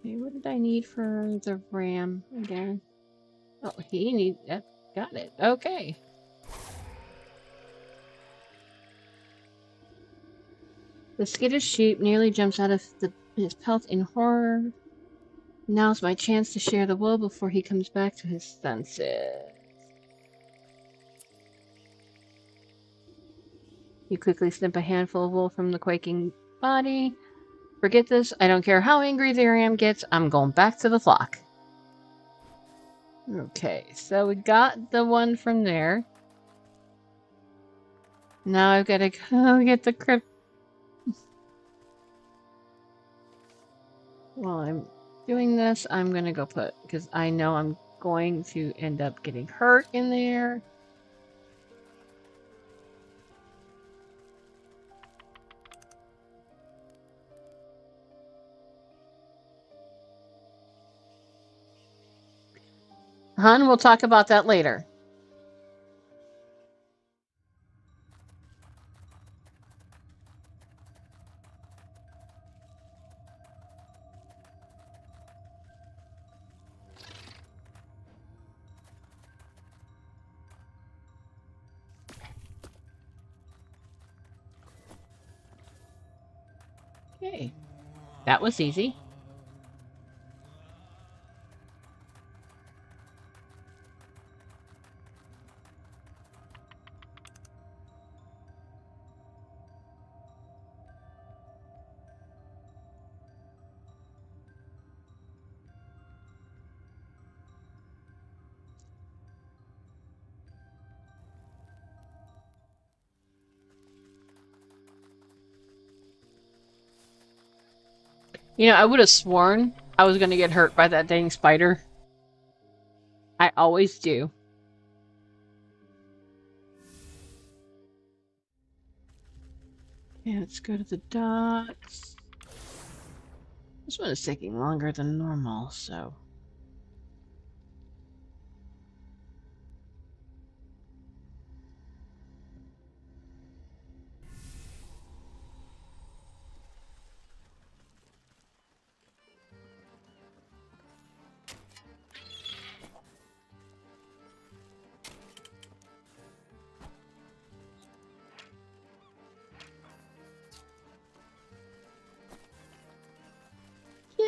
Speaker 1: Okay, what did I need for the ram again? Oh, he needs that. Got it. Okay. The skittish sheep nearly jumps out of his pelt in horror. Now's my chance to share the wool before he comes back to his senses. You quickly snip a handful of wool from the quaking body. Forget this. I don't care how angry the ram gets. I'm going back to the flock. Okay, so we got the one from there. Now I've got to go get the crypt. While I'm doing this, I'm going to go put, because I know I'm going to end up getting hurt in there. Hun, we'll talk about that later. Okay, that was easy. You know, I would have sworn I was going to get hurt by that dang spider. I always do. Okay, let's go to the docks. This one is taking longer than normal, so...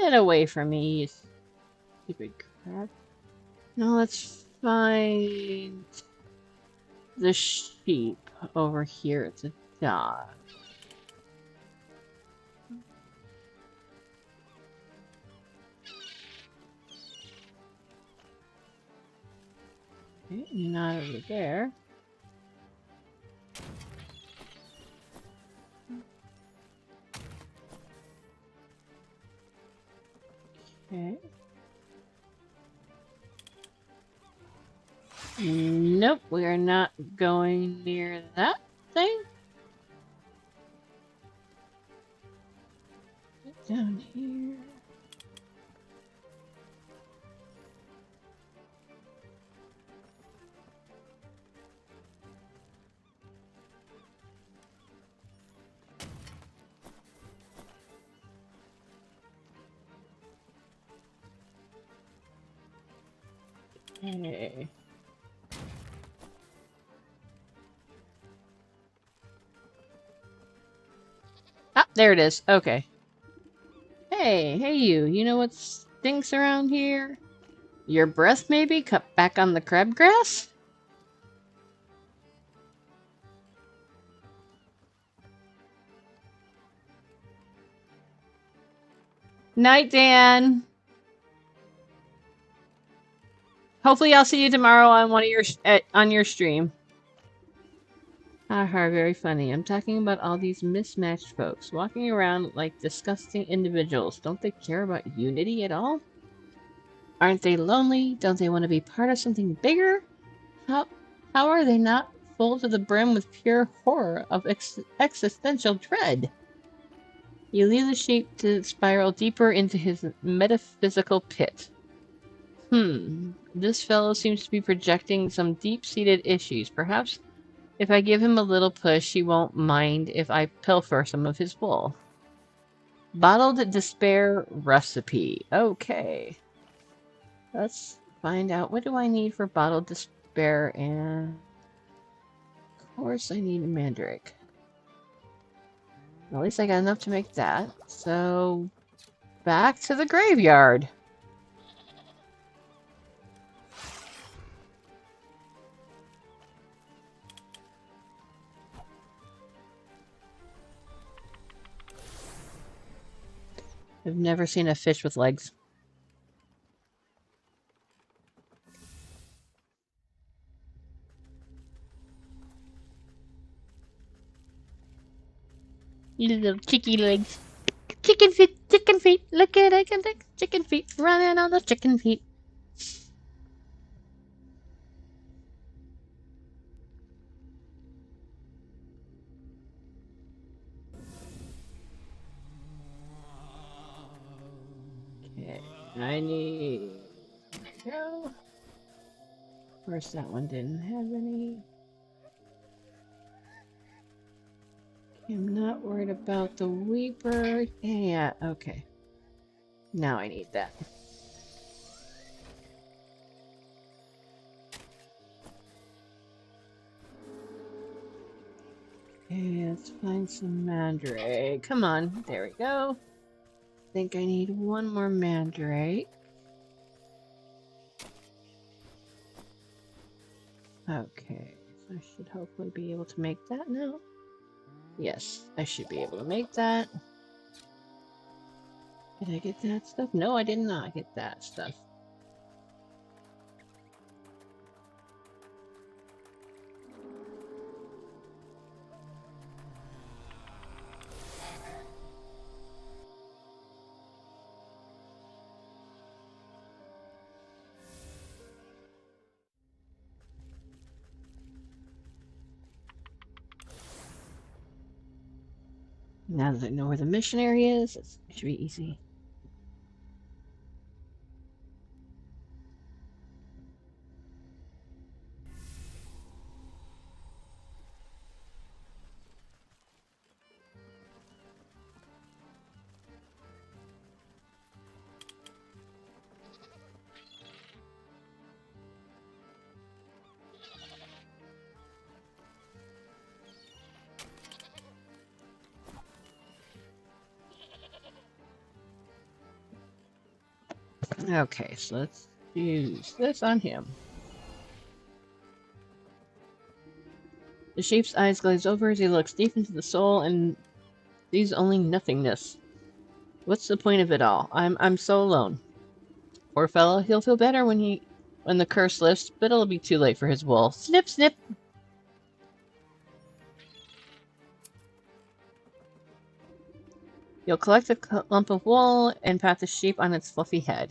Speaker 1: Get away from me, you stupid crap. Now let's find the sheep over here at the dock. Okay, not over there. Okay. Nope, we are not going near that thing. Get down here. Okay. Ah, there it is. Okay. Hey you. You know what stinks around here? Your breath, maybe? Cut back on the crabgrass? Night, Dan. Hopefully I'll see you tomorrow on one of your on your stream. Haha, very funny. I'm talking about all these mismatched folks walking around like disgusting individuals. Don't they care about unity at all? Aren't they lonely? Don't they want to be part of something bigger? How are they not full to the brim with pure horror of existential dread? You leave the sheep to spiral deeper into his metaphysical pit. This fellow seems to be projecting some deep-seated issues. Perhaps if I give him a little push, he won't mind if I pilfer some of his wool. Bottled despair recipe. Okay. Let's find out. What do I need for bottled despair? And of course I need a mandrake. At least I got enough to make that. So, back to the graveyard. I've never seen a fish with legs. Little chicky legs. Chicken feet. Look at it, chicken feet. Running on the chicken feet. Okay, I need... Go. Of course, that one didn't have any. I'm not worried about the Weeper. Yeah, okay. Now I need that. Okay, let's find some Mandrake. Come on, there we go. I think I need one more Mandrake. Okay, so I should hopefully be able to make that now. Yes, I should be able to make that. Did I get that stuff? No, I did not get that stuff. Now that I know where the missionary is, it should be easy. Okay, so let's use this on him. The sheep's eyes glaze over as he looks deep into the soul and sees only nothingness. What's the point of it all? I'm so alone. Poor fellow, he'll feel better when the curse lifts, but it'll be too late for his wool. Snip, snip! You'll collect a lump of wool and pat the sheep on its fluffy head.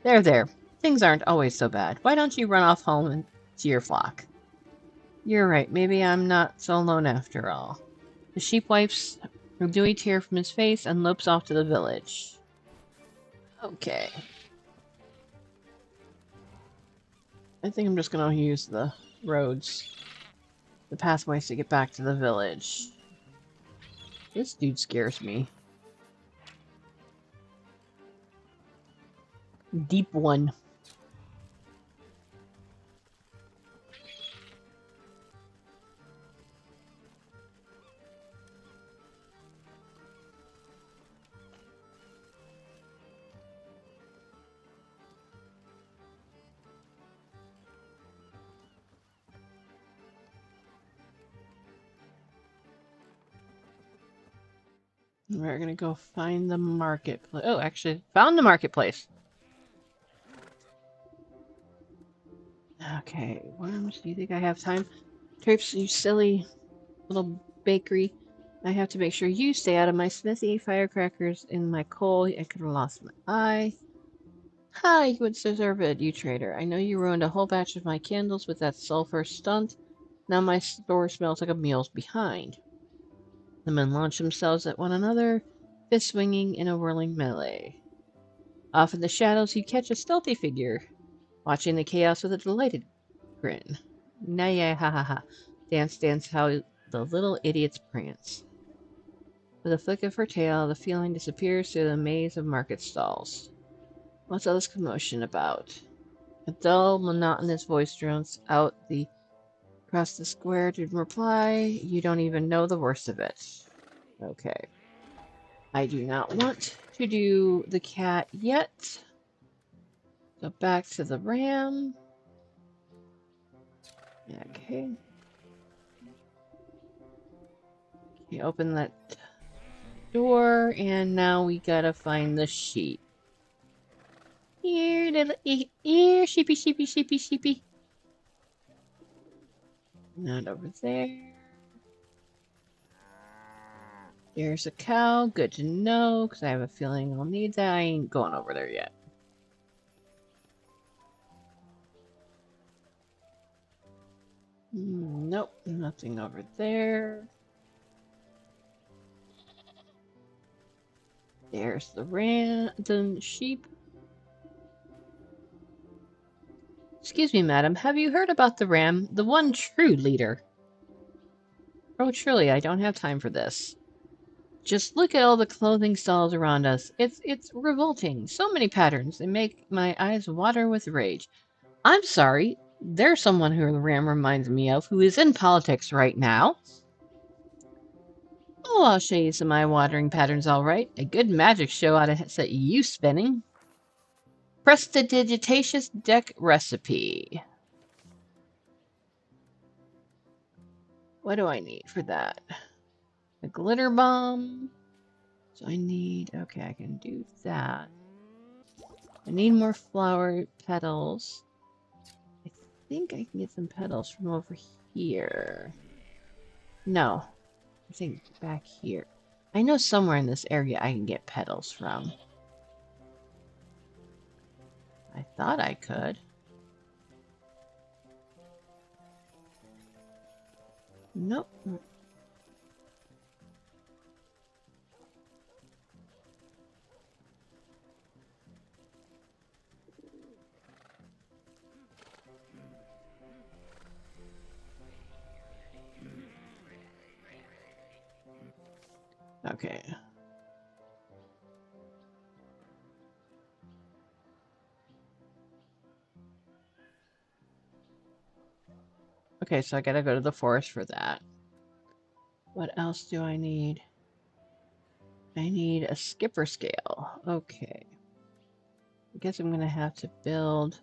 Speaker 1: There. Things aren't always so bad. Why don't you run off home to your flock? You're right. Maybe I'm not so alone after all. The sheep wipes a dewy tear from his face and lopes off to the village. Okay. I think I'm just gonna use the roads, the pathways to get back to the village. This dude scares me. Deep one. We're gonna go find the marketplace. Oh, actually, found the marketplace. Okay, worms, do you think I have time? Trips, you silly little bakery. I have to make sure you stay out of my smithy. Firecrackers in my coal. I could have lost my eye. Ha, you would deserve it, you traitor. I know you ruined a whole batch of my candles with that sulfur stunt. Now my store smells like a meal's behind. The men launch themselves at one another, fist swinging in a whirling melee. Off in the shadows, you catch a stealthy figure, watching the chaos with a delighted grin. Nah, ha ha ha. Dance, how the little idiots prance. With a flick of her tail, the feline disappears through the maze of market stalls. What's all this commotion about? A dull, monotonous voice drones out across the square to reply, you don't even know the worst of it. Okay. I do not want to do the cat yet. Go back to the ram. Okay. You open that door, and now we gotta find the sheep. Here, little here, sheepy, sheepy, sheepy, sheepy. Not over there. There's a cow. Good to know, because I have a feeling I'll need that. I ain't going over there yet. Nope, nothing over there. There's the sheep. Excuse me, madam. Have you heard about the ram? The one true leader. Oh, truly, I don't have time for this. Just look at all the clothing stalls around us. It's revolting. So many patterns. They make my eyes water with rage. I'm sorry. There's someone who the ram reminds me of who is in politics right now. Oh, I'll show you some eye-watering patterns, all right. A good magic show ought to set you spinning. Prestidigitacious deck recipe. What do I need for that? A glitter bomb. So I need... Okay, I can do that. I need more flower petals. I think I can get some petals from over here. No. I think back here. I know somewhere in this area I can get petals from. I thought I could. Nope. Okay. Okay, so I gotta go to the forest for that. What else do I need? I need a skipper scale. Okay. I guess I'm gonna have to build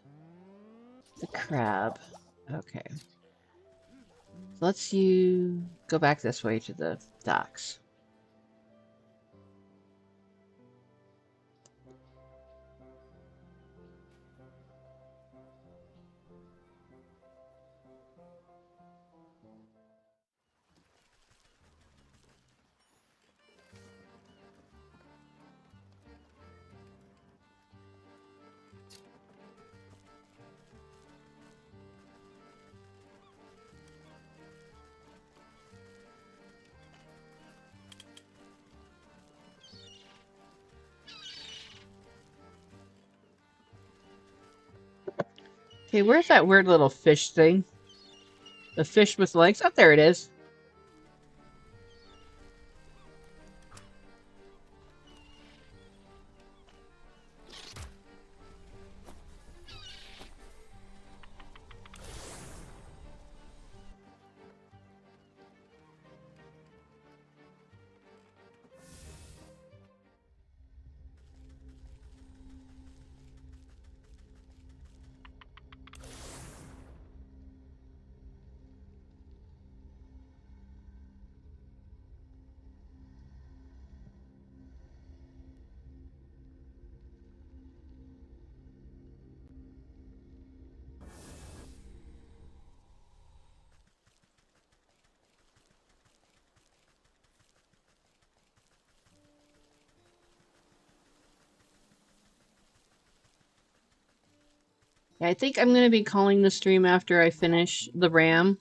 Speaker 1: the crab. Okay. So let's go back this way to the docks. Okay, where's that weird little fish thing? The fish with legs? Oh, there it is. Yeah, I think I'm going to be calling the stream after I finish the ram.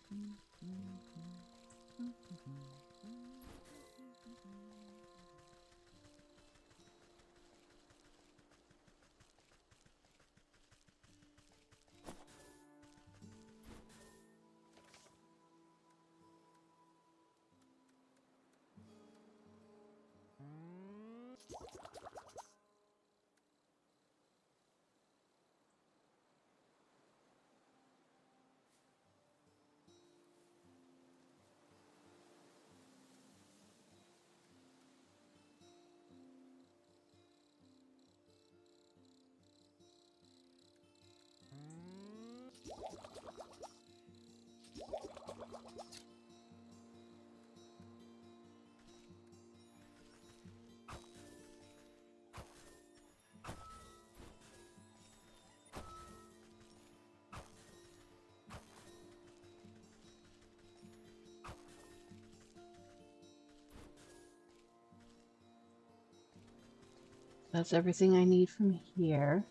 Speaker 1: That's everything I need from here.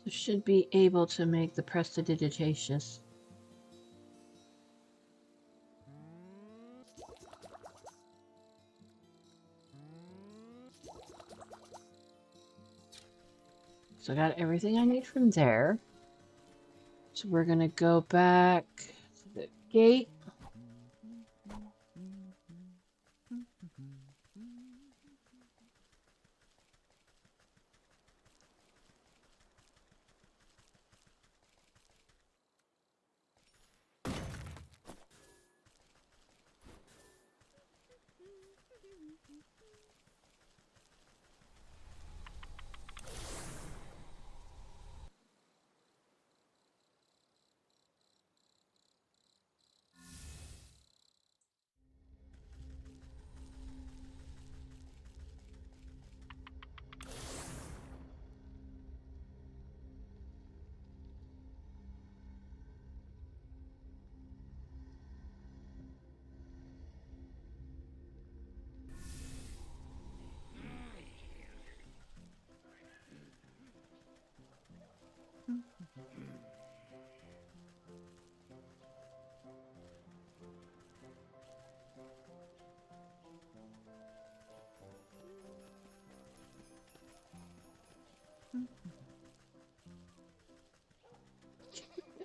Speaker 1: So should be able to make the prestidigitatus. So I got everything I need from there. So we're gonna go back to the gate.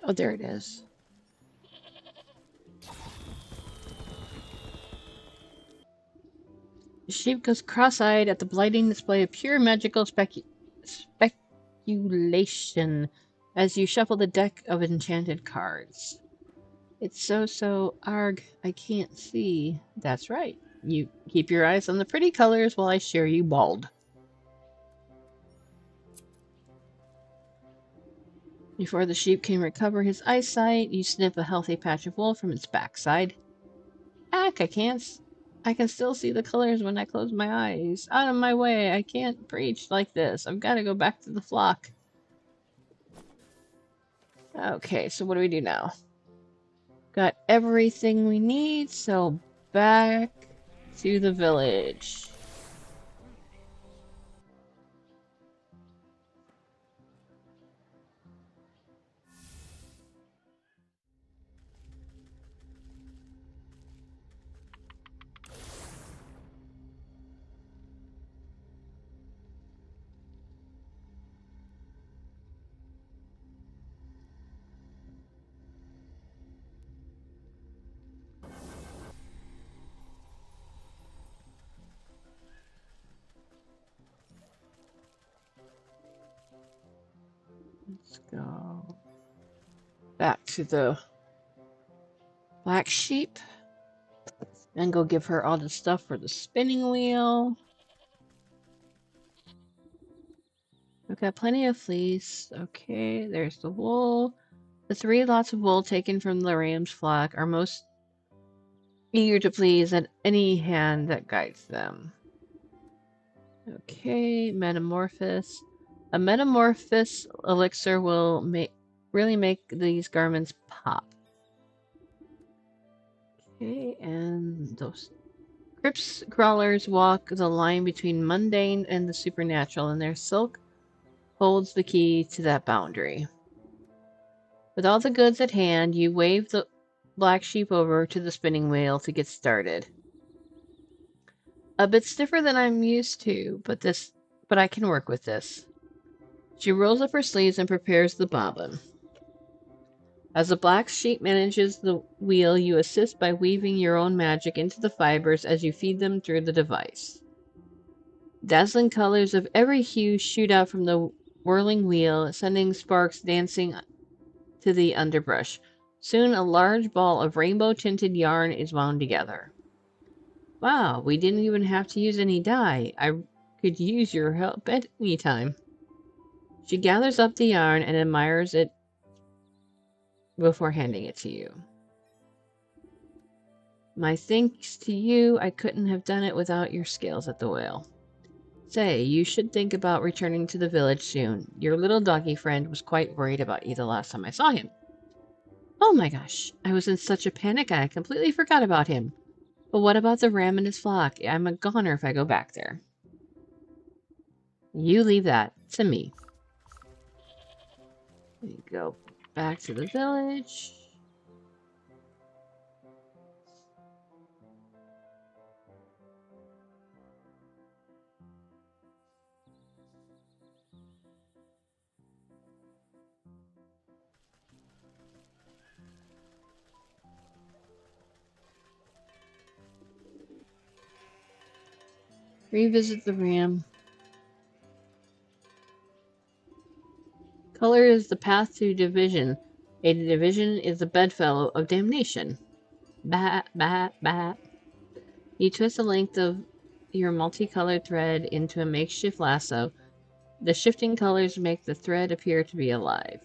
Speaker 1: Oh, there it is. The sheep goes cross-eyed at the blighting display of pure magical speculation as you shuffle the deck of enchanted cards. It's so arg, I can't see. That's right. You keep your eyes on the pretty colors while I share you bald. Before the sheep can recover his eyesight, you snip a healthy patch of wool from its backside. Ack, I can still see the colors when I close my eyes. Out of my way, I can't preach like this. I've got to go back to the flock. Okay, so what do we do now? Got everything we need, so back to the village. Let's go back to the black sheep and go give her all the stuff for the spinning wheel. I've got plenty of fleece. Okay, there's the wool. The 3 lots of wool taken from the ram's flock are most eager to please at any hand that guides them. Okay, metamorphosis. A metamorphosis elixir will really make these garments pop. Okay, and those crypts crawlers walk the line between mundane and the supernatural, and their silk holds the key to that boundary. With all the goods at hand, you wave the black sheep over to the spinning wheel to get started. A bit stiffer than I'm used to, but I can work with this. She rolls up her sleeves and prepares the bobbin. As the black sheep manages the wheel, you assist by weaving your own magic into the fibers as you feed them through the device. Dazzling colors of every hue shoot out from the whirling wheel, sending sparks dancing to the underbrush. Soon a large ball of rainbow-tinted yarn is wound together. Wow, we didn't even have to use any dye. I could use your help at any time. She gathers up the yarn and admires it before handing it to you. My thanks to you, I couldn't have done it without your skills at the wheel. Say, you should think about returning to the village soon. Your little doggy friend was quite worried about you the last time I saw him. Oh my gosh, I was in such a panic I completely forgot about him. But what about the ram and his flock? I'm a goner if I go back there. You leave that to me. We go back to the village. Revisit the ram. Color is the path to division. A division is the bedfellow of damnation. Bat, bat, bat. You twist the length of your multicolored thread into a makeshift lasso. The shifting colors make the thread appear to be alive.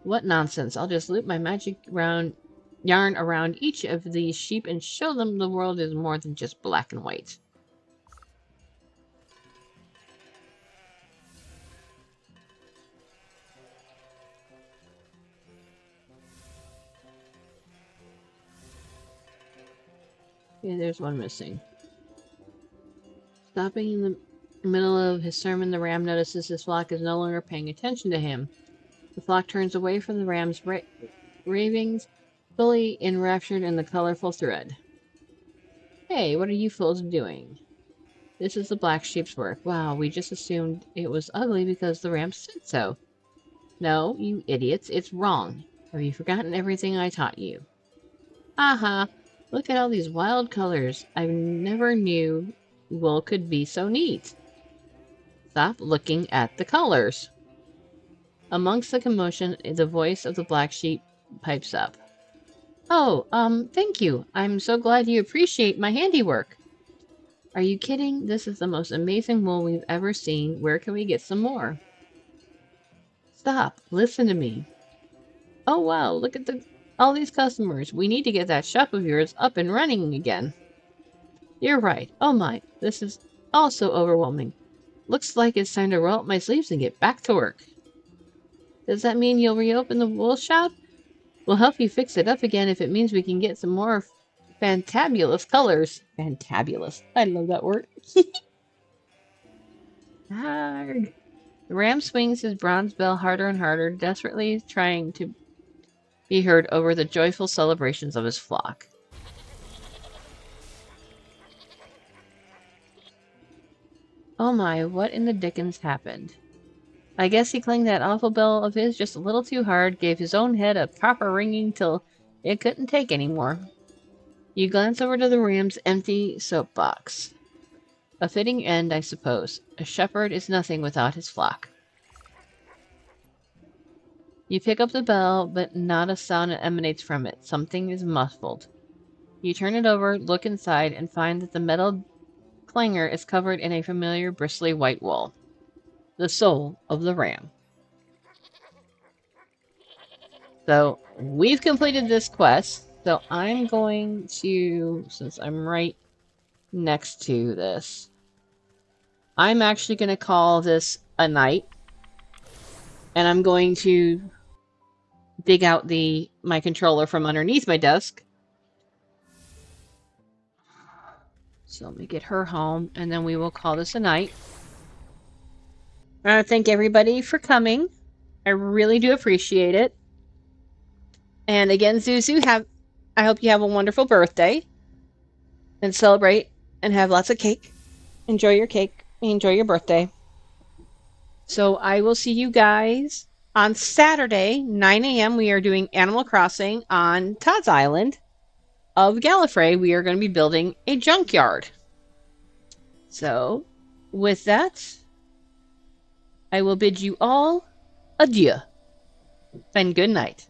Speaker 1: What nonsense. I'll just loop my magic yarn around each of these sheep and show them the world is more than just black and white. Yeah, there's one missing. Stopping in the middle of his sermon, the ram notices his flock is no longer paying attention to him. The flock turns away from the ram's ravings, fully enraptured in the colorful thread. Hey, what are you fools doing? This is the black sheep's work. Wow, we just assumed it was ugly because the ram said so. No, you idiots, it's wrong. Have you forgotten everything I taught you? Aha! Look at all these wild colors. I never knew wool could be so neat. Stop looking at the colors. Amongst the commotion, the voice of the black sheep pipes up. Oh, thank you. I'm so glad you appreciate my handiwork. Are you kidding? This is the most amazing wool we've ever seen. Where can we get some more? Stop. Listen to me. Oh, wow. Look at all these customers. We need to get that shop of yours up and running again. You're right. Oh my, this is all so overwhelming. Looks like it's time to roll up my sleeves and get back to work. Does that mean you'll reopen the wool shop? We'll help you fix it up again if it means we can get some more fantabulous colors. Fantabulous. I love that word. Arg. The ram swings his bronze bell harder and harder, desperately trying to be heard over the joyful celebrations of his flock. Oh my, what in the dickens happened? I guess he clanged that awful bell of his just a little too hard, gave his own head a proper ringing till it couldn't take any more. You glance over to the ram's empty soapbox. A fitting end, I suppose. A shepherd is nothing without his flock. You pick up the bell, but not a sound emanates from it. Something is muffled. You turn it over, look inside, and find that the metal clanger is covered in a familiar bristly white wool. The soul of the ram. So, we've completed this quest. So, I'm going to, since I'm right next to this, I'm actually going to call this a night. And I'm going to dig out my controller from underneath my desk. So let me get her home, and then we will call this a night. I want to thank everybody for coming. I really do appreciate it. And again, Zuzu, I hope you have a wonderful birthday. And celebrate and have lots of cake. Enjoy your cake. Enjoy your birthday. So I will see you guys on Saturday, 9 a.m. We are doing Animal Crossing on Todd's Island of Gallifrey. We are going to be building a junkyard. So, with that, I will bid you all adieu and good night.